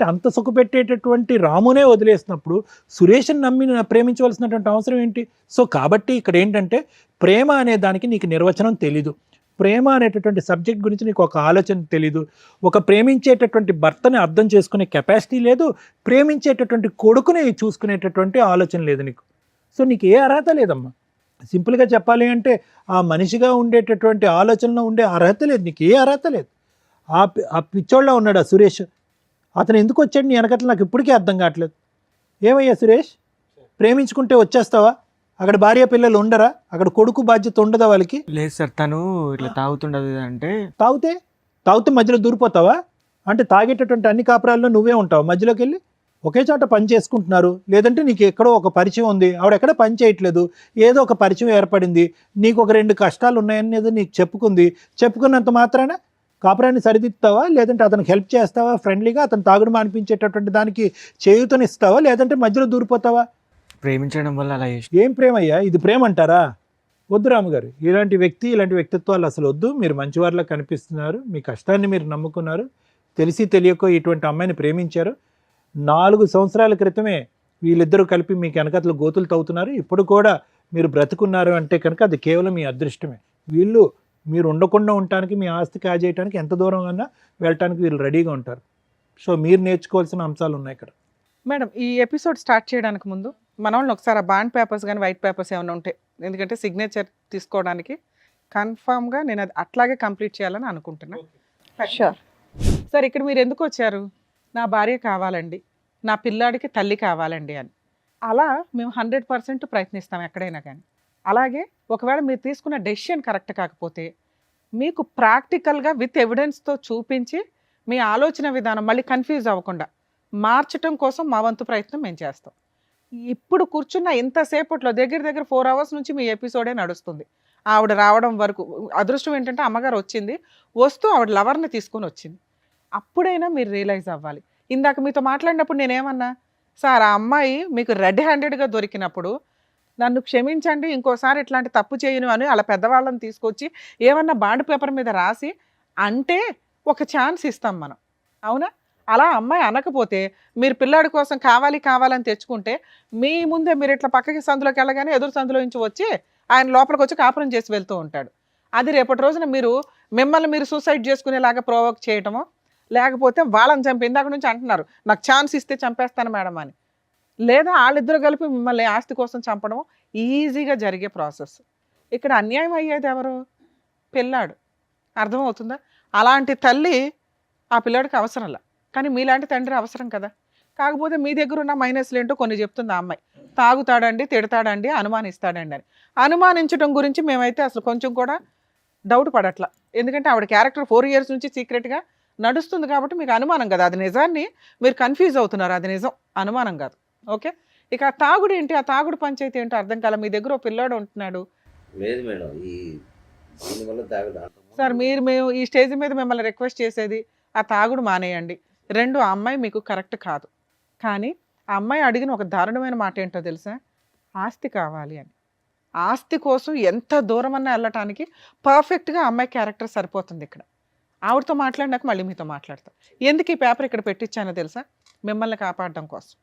[SPEAKER 5] అంత సుఖపెట్టేటటువంటి రామునే వదిలేసినప్పుడు సురేష్ని నమ్మి ప్రేమించవలసినటువంటి అవసరం ఏంటి? సో కాబట్టి ఇక్కడ ఏంటంటే ప్రేమ అనే దానికి నీకు నిర్వచనం తెలీదు, ప్రేమ అనేటటువంటి సబ్జెక్ట్ గురించి నీకు ఒక ఆలోచన తెలీదు, ఒక ప్రేమించేటటువంటి భర్తని అర్థం చేసుకునే కెపాసిటీ లేదు, ప్రేమించేటటువంటి కొడుకుని చూసుకునేటటువంటి ఆలోచన లేదు నీకు. సో నీకు ఏ అర్హత లేదమ్మా. సింపుల్గా చెప్పాలి అంటే ఆ మనిషిగా ఉండేటటువంటి ఆలోచనలో ఉండే అర్హత లేదు, నీకు ఏ అర్హత లేదు. ఆ పిచ్చోళ్ళ ఉన్నాడు ఆ సురేష్, అతను ఎందుకు వచ్చాడు నీ వెనకట్ల నాకు ఇప్పటికీ అర్థం కావట్లేదు. ఏమయ్యా సురేష్, ప్రేమించుకుంటే వచ్చేస్తావా? అక్కడ భార్య పిల్లలు ఉండరా? అక్కడ కొడుకు బాధ్యత ఉండదా వాళ్ళకి?
[SPEAKER 7] లేదు సార్, తను ఇట్లా తాగుతుండదు అంటే.
[SPEAKER 5] తాగితే మధ్యలో దూరిపోతావా? అంటే తాగేటటువంటి అన్ని కాపురాల్లో నువ్వే ఉంటావు, మధ్యలోకి వెళ్ళి ఒకే చోట పని చేసుకుంటున్నారు. లేదంటే నీకు ఎక్కడో ఒక పరిచయం ఉంది, ఆవిడ ఎక్కడ పని చేయట్లేదు, ఏదో ఒక పరిచయం ఏర్పడింది, నీకు ఒక 2 కష్టాలు ఉన్నాయనేది నీకు చెప్పుకున్నంత మాత్రాన కాపురాన్ని సరిదిద్దుతావా? లేదంటే అతనికి హెల్ప్ చేస్తావా? ఫ్రెండ్లీగా అతను తాగుడు మానిపించేటటువంటి దానికి చేయూతనిస్తావా? లేదంటే మధ్యలో దూరిపోతావా?
[SPEAKER 7] ప్రేమించడం వల్ల అలా చేసి.
[SPEAKER 5] ఏం ప్రేమ అయ్యా, ఇది ప్రేమ అంటారా? వద్దు రాముగారు, ఇలాంటి వ్యక్తిత్వాలు అసలు వద్దు. మీరు మంచివారిలా కనిపిస్తున్నారు, మీ కష్టాన్ని మీరు నమ్ముకున్నారు, తెలిసి తెలియకో ఇటువంటి అమ్మాయిని ప్రేమించారు. 4 సంవత్సరాల క్రితమే వీళ్ళిద్దరూ కలిపి మీకు వెనకతలు గోతులు తవ్వుతున్నారు. ఇప్పుడు కూడా మీరు బ్రతుకున్నారు అంటే కనుక అది కేవలం మీ అదృష్టమే. మీరు ఉండకుండా ఉండటానికి, మీ ఆస్తి కాజేయడానికి ఎంత దూరం అన్నా వెళ్ళటానికి వీళ్ళు రెడీగా ఉంటారు. సో మీరు నేర్చుకోవాల్సిన అంశాలు ఉన్నాయి ఇక్కడ.
[SPEAKER 4] మేడం, ఈ ఎపిసోడ్ స్టార్ట్ చేయడానికి ముందు మన వాళ్ళని ఒకసారి ఆ బాండ్ పేపర్స్ కానీ వైట్ పేపర్స్ ఏమైనా ఉంటాయి, ఎందుకంటే సిగ్నేచర్ తీసుకోవడానికి కన్ఫామ్గా నేను అది అట్లాగే కంప్లీట్ చేయాలని అనుకుంటున్నా.
[SPEAKER 2] షూర్.
[SPEAKER 4] సార్, ఇక్కడ మీరు ఎందుకు వచ్చారు? నా భార్య కావాలండి, నా పిల్లాడికి తల్లి కావాలండి అని. అలా మేము 100% ప్రయత్నిస్తాం ఎక్కడైనా కానీ. అలాగే ఒకవేళ మీరు తీసుకున్న డెసిషన్ కరెక్ట్ కాకపోతే మీకు ప్రాక్టికల్గా విత్ ఎవిడెన్స్తో చూపించి మీ ఆలోచన విధానం మళ్ళీ కన్ఫ్యూజ్ అవ్వకుండా మార్చటం కోసం మా వంతు ప్రయత్నం మేము చేస్తాం. ఇప్పుడు కూర్చున్న ఇంతసేపట్లో దగ్గర 4 hours నుంచి మీ ఎపిసోడే నడుస్తుంది. ఆవిడ రావడం వరకు అదృష్టం ఏంటంటే అమ్మగారు వచ్చింది, వస్తూ ఆవిడ లవర్ని తీసుకొని వచ్చింది. అప్పుడైనా మీరు రియలైజ్ అవ్వాలి. ఇందాక మీతో మాట్లాడినప్పుడు నేనేమన్నా, సార్ ఆ అమ్మాయి మీకు రెడ్ హ్యాండెడ్గా దొరికినప్పుడు నన్ను క్షమించండి, ఇంకోసారి ఇట్లాంటి తప్పు చేయను అని అలా పెద్దవాళ్ళని తీసుకొచ్చి ఏమన్నా బాండ్ పేపర్ మీద రాసి అంటే ఒక ఛాన్స్ ఇస్తాం మనం, అవునా? అలా అమ్మాయి అనకపోతే మీరు పిల్లాడి కోసం కావాలని తెచ్చుకుంటే మీ ముందే మీరు ఇట్లా పక్కకి సందులోకి వెళ్ళగానే ఎదురు సందులో నుంచి వచ్చి ఆయన లోపలికి వచ్చి కాపురం చేసి వెళ్తూ ఉంటాడు. అది రేపటి రోజున మిమ్మల్ని మీరు సూసైడ్ చేసుకునేలాగా ప్రొవోక్ చేయటమో, లేకపోతే వాళ్ళని చంపి ఇందాక నుంచి అంటున్నారు నాకు ఛాన్స్ ఇస్తే చంపేస్తాను మేడం అని, లేదా వాళ్ళిద్దరు కలిపి మిమ్మల్ని ఆస్తి కోసం చంపడం ఈజీగా జరిగే ప్రాసెస్. ఇక్కడ అన్యాయం అయ్యేది ఎవరు? పిల్లాడు. అర్థమవుతుందా? అలాంటి తల్లి ఆ పిల్లాడికి అవసరంలా, కానీ మీలాంటి తండ్రి అవసరం కదా. కాకపోతే మీ దగ్గర ఉన్న మైనస్లు ఏంటో కొన్ని చెప్తుంది ఆ అమ్మాయి. తాగుతాడండి, తిడతాడండి, అనుమానిస్తాడండి అని. అనుమానించడం గురించి మేమైతే అసలు కొంచెం కూడా డౌట్ పడట్లా, ఎందుకంటే ఆవిడ క్యారెక్టర్ 4 years నుంచి సీక్రెట్గా నడుస్తుంది కాబట్టి మీకు అనుమానం కదా. అది నిజాన్ని మీరు కన్ఫ్యూజ్ అవుతున్నారు, అది నిజం, అనుమానం కాదు. ఓకే, ఇక ఆ తాగుడు ఏంటి, ఆ తాగుడు పంచాయతీ ఏంటో అర్థం కాల. మీ దగ్గర ఓ పిల్లాడు ఉంటున్నాడు.
[SPEAKER 3] లేదు మేడం, దీనివల్ల తాగుడు.
[SPEAKER 4] సార్ మేము ఈ స్టేజ్ మీద మిమ్మల్ని రిక్వెస్ట్ చేసేది ఆ తాగుడు మానేయండి. రెండు, ఆ అమ్మాయి మీకు కరెక్ట్ కాదు. కానీ ఆ అమ్మాయి అడిగిన ఒక దారుణమైన మాట ఏంటో తెలుసా? ఆస్తి కావాలి అని. ఆస్తి కోసం ఎంత దూరమన్నా వెళ్ళటానికి పర్ఫెక్ట్గా అమ్మాయి క్యారెక్టర్ సరిపోతుంది ఇక్కడ. ఆవిడతో మాట్లాడినాక మళ్ళీ మీతో మాట్లాడతా. ఎందుకు ఈ పేపర్ ఇక్కడ పెట్టించానో తెలుసా? మిమ్మల్ని కాపాడడం కోసం.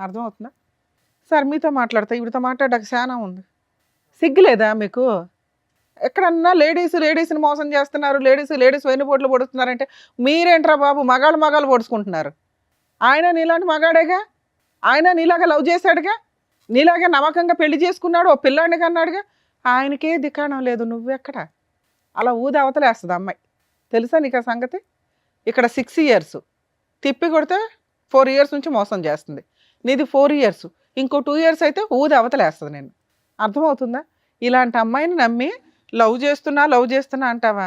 [SPEAKER 4] అర్థమవుతుందా? సార్ మీతో మాట్లాడతా, ఈవిడతో మాట్లాడడానికి చాలా ఉంది. సిగ్గులేదా మీకు? ఎక్కడన్నా లేడీస్ని మోసం చేస్తున్నారు, లేడీస్ వెన్నుపోట్లు పొడుస్తున్నారంటే మీరేంట్రా బాబు మగాళ్ళు పొడుచుకుంటున్నారు? ఆయన నీలాంటి మగాడేగా, ఆయన నీలాగా లవ్ చేశాడుగా, నీలాగా నమ్మకంగా పెళ్లి చేసుకున్నాడు, ఓ పిల్లాడిని కన్నాడుగా. ఆయనకే దిక్కాణం లేదు, నువ్వెక్కడ? అలా ఊది అవతలేస్తుంది అమ్మాయి. తెలుసా నీకు ఆ సంగతి? ఇక్కడ 6 years తిప్పి కొడితే 4 years నుంచి మోసం చేస్తుంది. నీది 4 years, ఇంకో 2 years అయితే ఊది అవతలేస్తుంది నేను. అర్థమవుతుందా? ఇలాంటి అమ్మాయిని నమ్మి లవ్ చేస్తున్నా అంటావా?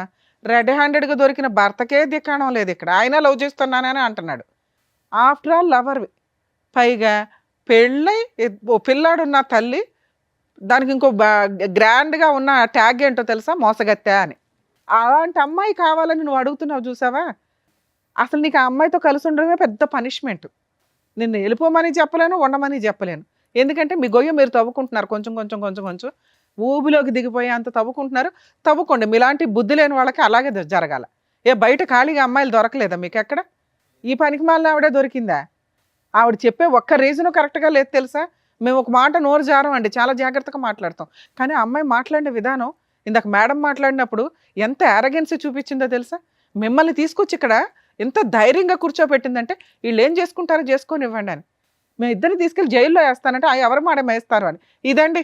[SPEAKER 4] రెడ్ హ్యాండెడ్గా దొరికిన భర్తకే దిక్కాణం లేదు ఇక్కడ. ఆయన లవ్ చేస్తున్నానని అంటున్నాడు. ఆఫ్టర్ ఆల్ లవర్వి. పైగా పెళ్ళై ఓ పిల్లాడున్న తల్లి, దానికి ఇంకో గ్రాండ్గా ఉన్న ట్యాగ్ ఏంటో తెలుసా? మోసగత్తె అని. అలాంటి అమ్మాయి కావాలని నువ్వు అడుగుతున్నావు చూసావా? అసలు నీకు ఆ అమ్మాయితో కలిసి ఉండడమే పెద్ద పనిష్మెంట్. నిన్ను వెళ్ళిపోమని చెప్పలేను, ఉండమని చెప్పలేను. ఎందుకంటే మీ గొయ్య మీరు తవ్వుకుంటున్నారు, కొంచెం ఊబిలోకి దిగిపోయి అంత తవ్వుకుంటున్నారు. తవ్వుకోండి, మీలాంటి బుద్ధి లేని వాళ్ళకి అలాగే జరగాల. బయట ఖాళీగా అమ్మాయిలు దొరకలేదా మీకు ఎక్కడ? ఈ పనికి మాలిన ఆవిడే దొరికిందా? ఆవిడ చెప్పే ఒక్క రీజను కరెక్ట్గా లేదు తెలుసా? మేము ఒక మాట నోరు జారం అండి, చాలా జాగ్రత్తగా మాట్లాడతాం. కానీ ఆ అమ్మాయి మాట్లాడిన విధానం, ఇందాక మేడం మాట్లాడినప్పుడు ఎంత యారగెన్సీ చూపించిందో తెలుసా? మిమ్మల్ని తీసుకొచ్చి ఇక్కడ ఎంత ధైర్యంగా కూర్చోబెట్టిందంటే, వీళ్ళు ఏం చేసుకుంటారో చేసుకొని ఇవ్వండి అని. మేము ఇద్దరిని తీసుకెళ్ళి జైల్లో వేస్తానంటే ఎవరు మేడం వేస్తారు అని. ఇదండి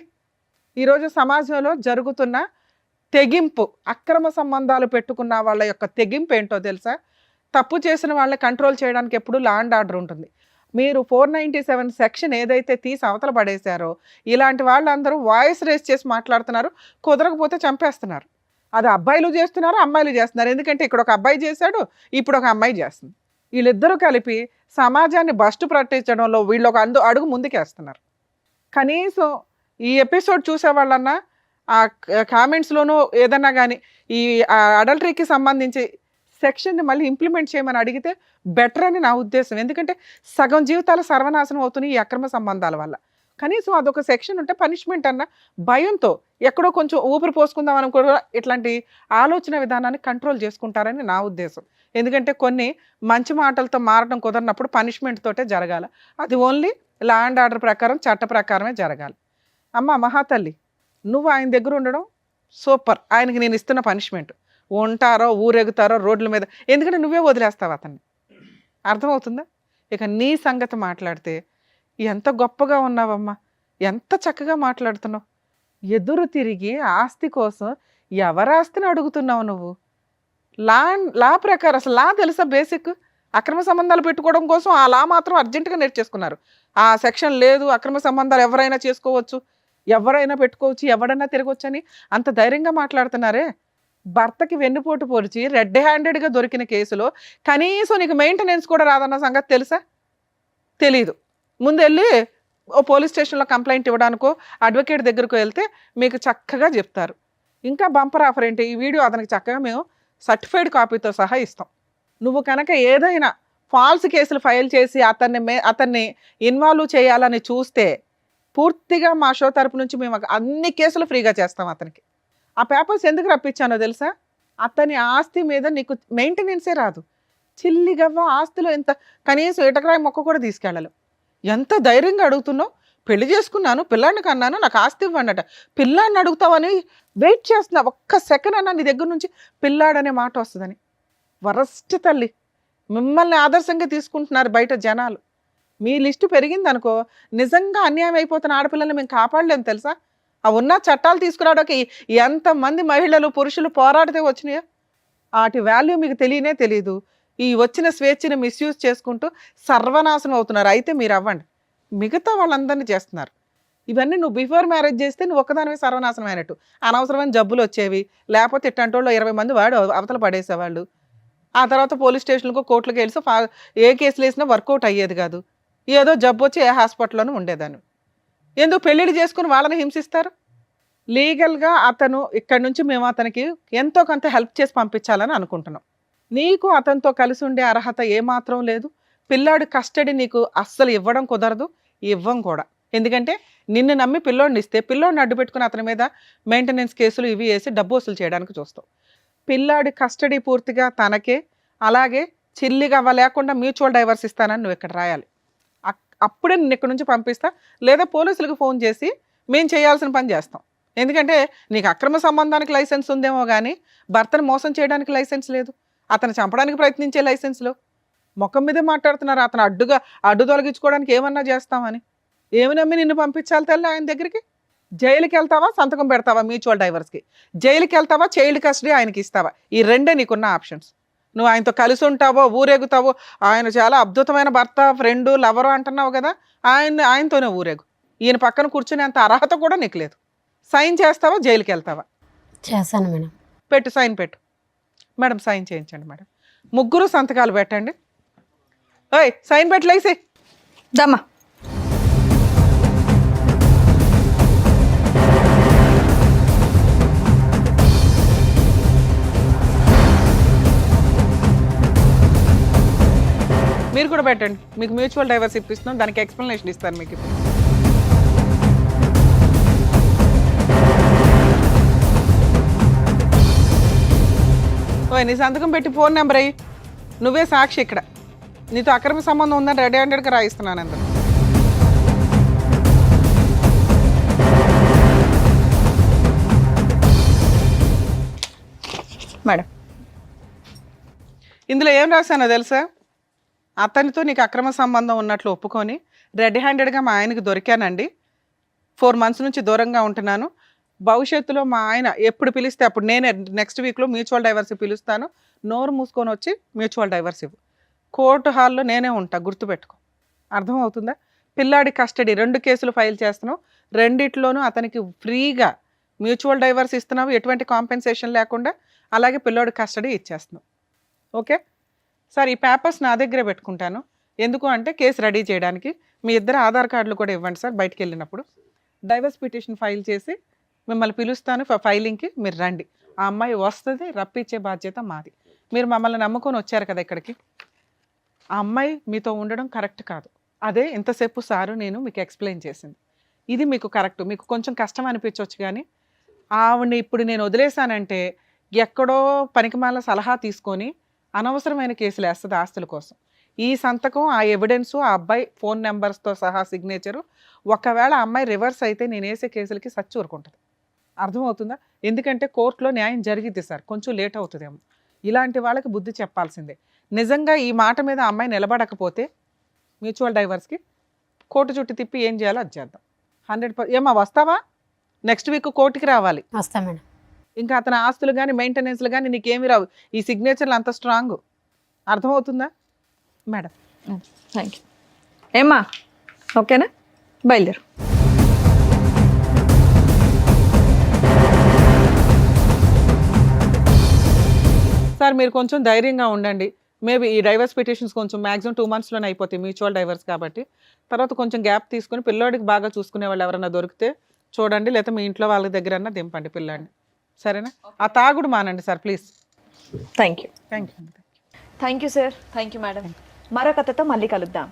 [SPEAKER 4] ఈరోజు సమాజంలో జరుగుతున్న తెగింపు. అక్రమ సంబంధాలు పెట్టుకున్న వాళ్ళ యొక్క తెగింపు ఏంటో తెలుసా? తప్పు చేసిన వాళ్ళని కంట్రోల్ చేయడానికి ఎప్పుడు లా అండ్ ఆర్డర్ ఉంటుంది. మీరు 497 సెక్షన్ ఏదైతే తీసి అవతల పడేశారో, ఇలాంటి వాళ్ళందరూ వాయిస్ రేస్ చేసి మాట్లాడుతున్నారు, కుదరకపోతే చంపేస్తున్నారు. అది అబ్బాయిలు చేస్తున్నారు, అమ్మాయిలు చేస్తున్నారు. ఎందుకంటే ఇక్కడ ఒక అబ్బాయి చేశాడు, ఇప్పుడు ఒక అమ్మాయి చేస్తుంది. వీళ్ళిద్దరూ కలిపి సమాజాన్ని బస్టు పట్టించడంలో వీళ్ళు ఒక అడుగు ముందుకేస్తున్నారు. కనీసం ఈ ఎపిసోడ్ చూసే వాళ్ళన్నా ఆ కామెంట్స్లోనూ ఏదన్నా కానీ ఈ అడల్టరీకి సంబంధించి సెక్షన్ని మళ్ళీ ఇంప్లిమెంట్ చేయమని అడిగితే బెటర్ అని నా ఉద్దేశం. ఎందుకంటే సగం జీవితాలు సర్వనాశనం అవుతున్నాయి ఈ అక్రమ సంబంధాల వల్ల. కనీసం అదొక సెక్షన్ ఉంటే పనిష్మెంట్ అన్న భయంతో ఎక్కడో కొంచెం ఊపిరి పోసుకుందాం అని కూడా ఇట్లాంటి ఆలోచన విధానాన్ని కంట్రోల్ చేసుకుంటారని నా ఉద్దేశం. ఎందుకంటే కొన్ని మంచి మాటలతో మారడం కుదరినప్పుడు పనిష్మెంట్ తోటే జరగాలి. అది ఓన్లీ లా అండ్ ఆర్డర్ ప్రకారం, చట్ట ప్రకారమే జరగాలి. అమ్మ మహాతల్లి, నువ్వు ఆయన దగ్గర ఉండడం సూపర్. ఆయనకి నేను ఇస్తున్న పనిష్మెంట్. ఉంటారో ఊరెగుతారో రోడ్ల మీద, ఎందుకంటే నువ్వే వదిలేస్తావు అతన్ని. అర్థమవుతుందా? ఇక నీ సంగతి మాట్లాడితే, ఎంత గొప్పగా ఉన్నావమ్మా, ఎంత చక్కగా మాట్లాడుతున్నావు. ఎదురు తిరిగి ఆస్తి కోసం ఎవరి ఆస్తిని అడుగుతున్నావు నువ్వు? లా ప్రకారం అసలు లా తెలుసా? బేసిక్ అక్రమ సంబంధాలు పెట్టుకోవడం కోసం ఆ లా మాత్రం అర్జెంటుగా నేర్చేసుకున్నారు. ఆ సెక్షన్ లేదు, అక్రమ సంబంధాలు ఎవరైనా చేసుకోవచ్చు, ఎవరైనా పెట్టుకోవచ్చు, ఎవరైనా తిరగవచ్చు అని అంత ధైర్యంగా మాట్లాడుతున్నారే. భర్తకి వెన్నుపోటు పొడిచి రెడ్ హ్యాండెడ్గా దొరికిన కేసులో కనీసం నీకు మెయింటెనెన్స్ కూడా రాదన్న సంగతి తెలుసా? తెలీదు. ముందు వెళ్ళి ఓ పోలీస్ స్టేషన్లో కంప్లైంట్ ఇవ్వడానికో అడ్వకేట్ దగ్గరకు వెళ్తే మీకు చక్కగా చెప్తారు. ఇంకా బంపర్ ఆఫర్ ఏంటి, ఈ వీడియో అతనికి చక్కగా మేము సర్టిఫైడ్ కాపీతో సహా ఇస్తాం. నువ్వు కనుక ఏదైనా ఫాల్స్ కేసులు ఫైల్ చేసి అతన్ని ఇన్వాల్వ్ చేయాలని చూస్తే పూర్తిగా మా షో తరపు నుంచి మేము అన్ని కేసులు ఫ్రీగా చేస్తాం అతనికి. ఆ పేపర్స్ ఎందుకు రప్పించానో తెలుసా? అతని ఆస్తి మీద నీకు మెయింటెనెన్సే రాదు. చిల్లిగవ్వ ఆస్తిలో ఎంత కనీసం ఇటకరాయి మొక్క కూడా తీసుకెళ్ళలేవు. ఎంత ధైర్యంగా అడుగుతున్నావు? పెళ్లి చేసుకున్నాను, పిల్లాడిని కన్నాను, నాకు ఆస్తి ఇవ్వండట. పిల్లాడిని అడుగుతావని వెయిట్ చేస్తున్నా. ఒక్క సెకండ్ అన్నా నీ దగ్గర నుంచి పిల్లాడనే మాట వస్తుందని. వరస్ట్ తల్లి, మిమ్మల్ని ఆదర్శంగా తీసుకుంటున్నారు బయట జనాలు. మీ లిస్టు పెరిగింది అనుకో, నిజంగా అన్యాయం అయిపోతున్న ఆడపిల్లల్ని మేము కాపాడలేము తెలుసా? ఆ ఉన్న చట్టాలు తీసుకురావడానికి ఎంతమంది మహిళలు పురుషులు పోరాడితే వచ్చినాయో వాటి వాల్యూ మీకు తెలియనే తెలీదు. ఈ వచ్చిన స్వేచ్ఛని మిస్యూజ్ చేసుకుంటూ సర్వనాశనం అవుతున్నారు. అయితే మీరు అవ్వండి, మిగతా వాళ్ళందరినీ చేస్తున్నారు. ఇవన్నీ నువ్వు బిఫోర్ మ్యారేజ్ చేస్తే నువ్వు ఒక్కదానివే సర్వనాశనం అయినట్టు. అనవసరమైన జబ్బులు వచ్చేవి, లేకపోతే ఇట్లాంటి వాళ్ళు 20 మంది వాడు అవతల పడేసేవాళ్ళు. ఆ తర్వాత పోలీస్ స్టేషన్లకు కోర్టులకు వెళ్ళి ఏ కేసులు వేసినా వర్కౌట్ అయ్యేది కాదు. ఏదో జబ్బు వచ్చి ఏ హాస్పిటల్లోనూ ఉండేదాన్ని. ఎందుకు పెళ్ళిళ్ళు చేసుకుని వాళ్ళని హింసిస్తారు? లీగల్గా అతను ఇక్కడి నుంచి మేము అతనికి ఎంతో కొంత హెల్ప్ చేసి పంపించాలని అనుకుంటున్నాం. నీకు అతనితో కలిసి ఉండే అర్హత ఏమాత్రం లేదు. పిల్లాడి కస్టడీ నీకు అస్సలు ఇవ్వడం కుదరదు, ఇవ్వం కూడా. ఎందుకంటే నిన్ను నమ్మి పిల్లోడిని ఇస్తే పిల్లోడిని అడ్డు పెట్టుకుని అతని మీద మెయింటెనెన్స్ కేసులు ఇవి వేసి డబ్బు వసూలు చేయడానికి చూస్తావు. పిల్లాడి కస్టడీ పూర్తిగా తనకే, అలాగే చిల్లిగా లేకుండా మ్యూచువల్ డైవర్స్ ఇస్తానని నువ్వు ఇక్కడ రాయాలి. అప్పుడే నిన్ను ఇక్కడ నుంచి పంపిస్తా, లేదా పోలీసులకు ఫోన్ చేసి మేము చేయాల్సిన పని చేస్తాం. ఎందుకంటే నీకు అక్రమ సంబంధానికి లైసెన్స్ ఉందేమో కానీ భర్తను మోసం చేయడానికి లైసెన్స్ లేదు, అతను చంపడానికి ప్రయత్నించే లైసెన్స్లో. ముఖం మీదే మాట్లాడుతున్నారు, అతను అడ్డు తొలగించుకోవడానికి ఏమన్నా చేస్తామని. ఏమి నమ్మి నిన్ను పంపించాలి తల్లి ఆయన దగ్గరికి? జైలుకి వెళ్తావా, సంతకం పెడతావా మ్యూచువల్ డైవర్స్కి? జైలుకి వెళ్తావా, చైల్డ్ కస్టడీ ఆయనకి ఇస్తావా? ఈ రెండే నీకున్న ఆప్షన్స్. నువ్వు ఆయనతో కలిసి ఉంటావో, ఊరేగుతావో, ఆయన చాలా అద్భుతమైన భర్త, ఫ్రెండు, లవరు అంటున్నావు కదా, ఆయనతోనే ఊరేగు. ఈయన పక్కన కూర్చునే అంత అర్హత కూడా నీకు లేదు. సైన్ చేస్తావా, జైలుకి వెళ్తావా?
[SPEAKER 6] చేస్తాను మేడం.
[SPEAKER 4] పెట్టు, సైన్ పెట్టు మేడం. సైన్ చేయించండి మేడం. ముగ్గురు సంతకాలు పెట్టండి. ఓయ్ సైన్ పెట్టలేసి
[SPEAKER 2] దమ్మా.
[SPEAKER 4] మీరు కూడా పెట్టండి. మీకు మ్యూచువల్ డైవర్స్ ఇప్పిస్తున్నాం, దానికి ఎక్స్ప్లెనేషన్ ఇస్తాను మీకు ఇప్పుడు. ఓయ్ నీ సంతకం పెట్టి ఫోన్ నెంబర్ అయ్యి, నువ్వే సాక్షి ఇక్కడ. నీతో అక్రమ సంబంధం ఉందని రెడీ హ్యాండెడ్గా రాయిస్తున్నాను అందరూ.
[SPEAKER 2] మేడం
[SPEAKER 4] ఇందులో ఏం రాశానో తెలుసా? అతనితో నీకు అక్రమ సంబంధం ఉన్నట్లు ఒప్పుకొని రెడ్ హ్యాండెడ్గా మా ఆయనకి దొరికానండి, 4 months నుంచి దూరంగా ఉంటున్నాను. భవిష్యత్తులో మా ఆయన ఎప్పుడు పిలిస్తే అప్పుడు నేనే నెక్స్ట్ వీక్లో మ్యూచువల్ డైవర్స్ పిలుస్తాను. నోరు మూసుకొని వచ్చి మ్యూచువల్ డైవర్స్ ఇవ్వు. కోర్టు హాల్లో నేనే ఉంటా, గుర్తుపెట్టుకో. అర్థమవుతుందా? పిల్లాడి కస్టడీ 2 కేసులు ఫైల్ చేస్తున్నావు, రెండిట్లోనూ అతనికి ఫ్రీగా మ్యూచువల్ డైవర్స్ ఇస్తున్నావు, ఎటువంటి కాంపెన్సేషన్ లేకుండా. అలాగే పిల్లాడి కస్టడీ ఇచ్చేస్తున్నావు. ఓకే సార్, ఈ పేపర్స్ నా దగ్గరే పెట్టుకుంటాను. ఎందుకు అంటే కేసు రెడీ చేయడానికి. మీ ఇద్దరు ఆధార్ కార్డులు కూడా ఇవ్వండి సార్. బయటికి వెళ్ళినప్పుడు డైవర్స్ పిటిషన్ ఫైల్ చేసి మిమ్మల్ని పిలుస్తాను ఫైలింగ్కి, మీరు రండి. ఆ అమ్మాయి వస్తుంది, రప్పించే బాధ్యత మాది. మీరు మమ్మల్ని నమ్ముకొని వచ్చారు కదా ఇక్కడికి. ఆ అమ్మాయి మీతో ఉండడం కరెక్ట్ కాదు. అదే ఇంతసేపు సారు నేను మీకు ఎక్స్ప్లెయిన్ చేసింది. ఇది మీకు కరెక్ట్. మీకు కొంచెం కష్టం అనిపించవచ్చు, కానీ ఆవిడని ఇప్పుడు నేను వదిలేశానంటే ఎక్కడో పనికిమాల సలహా తీసుకొని అనవసరమైన కేసులు వేస్తుంది ఆస్తుల కోసం. ఈ సంతకం, ఆ ఎవిడెన్సు, ఆ అబ్బాయి ఫోన్ నెంబర్స్తో సహా సిగ్నేచరు, ఒకవేళ ఆ అమ్మాయి రివర్స్ అయితే నేను వేసే కేసులకి సచ్చి ఊరుకుంటుంది. అర్థమవుతుందా? ఎందుకంటే కోర్టులో న్యాయం జరిగిద్ది సార్, కొంచెం లేట్ అవుతుందేమో. ఇలాంటి వాళ్ళకి బుద్ధి చెప్పాల్సిందే. నిజంగా ఈ మాట మీద ఆ అమ్మాయి నిలబడకపోతే మ్యూచువల్ డైవర్స్కి కోర్టు చుట్టూ తిప్పి ఏం చేయాలో అది చేద్దాం. 100%. ఏమా వస్తావా? నెక్స్ట్ వీక్ కోర్టుకి రావాలి.
[SPEAKER 6] వస్తా మేడం.
[SPEAKER 4] ఇంకా అతని ఆస్తులు కానీ మెయింటెనెన్స్లు కానీ నీకేమి రావు. ఈ సిగ్నేచర్లు అంత స్ట్రాంగ్. అర్థమవుతుందా మేడం?
[SPEAKER 2] Thank you. ఏమ్మా ఓకేనా? బయలుదేరు.
[SPEAKER 4] సార్ మీరు కొంచెం ధైర్యంగా ఉండండి. మేబీ ఈ డైవర్స్ పిటిషన్స్ కొంచెం మ్యాక్సిమం 2 monthsలోనే అయిపోతాయి, మ్యూచువల్ డైవర్స్ కాబట్టి. తర్వాత కొంచెం గ్యాప్ తీసుకుని పిల్లోడికి బాగా చూసుకునే వాళ్ళు ఎవరైనా దొరికితే చూడండి, లేకపోతే మీ ఇంట్లో వాళ్ళ దగ్గర దింపండి పిల్లాడిని. సరేనా? ఆ తాగుడు మానండి sir please.
[SPEAKER 2] Thank you.
[SPEAKER 4] Thank you.
[SPEAKER 2] Thank you sir. Thank you madam. మరో కథతో మళ్ళీ కలుద్దాం.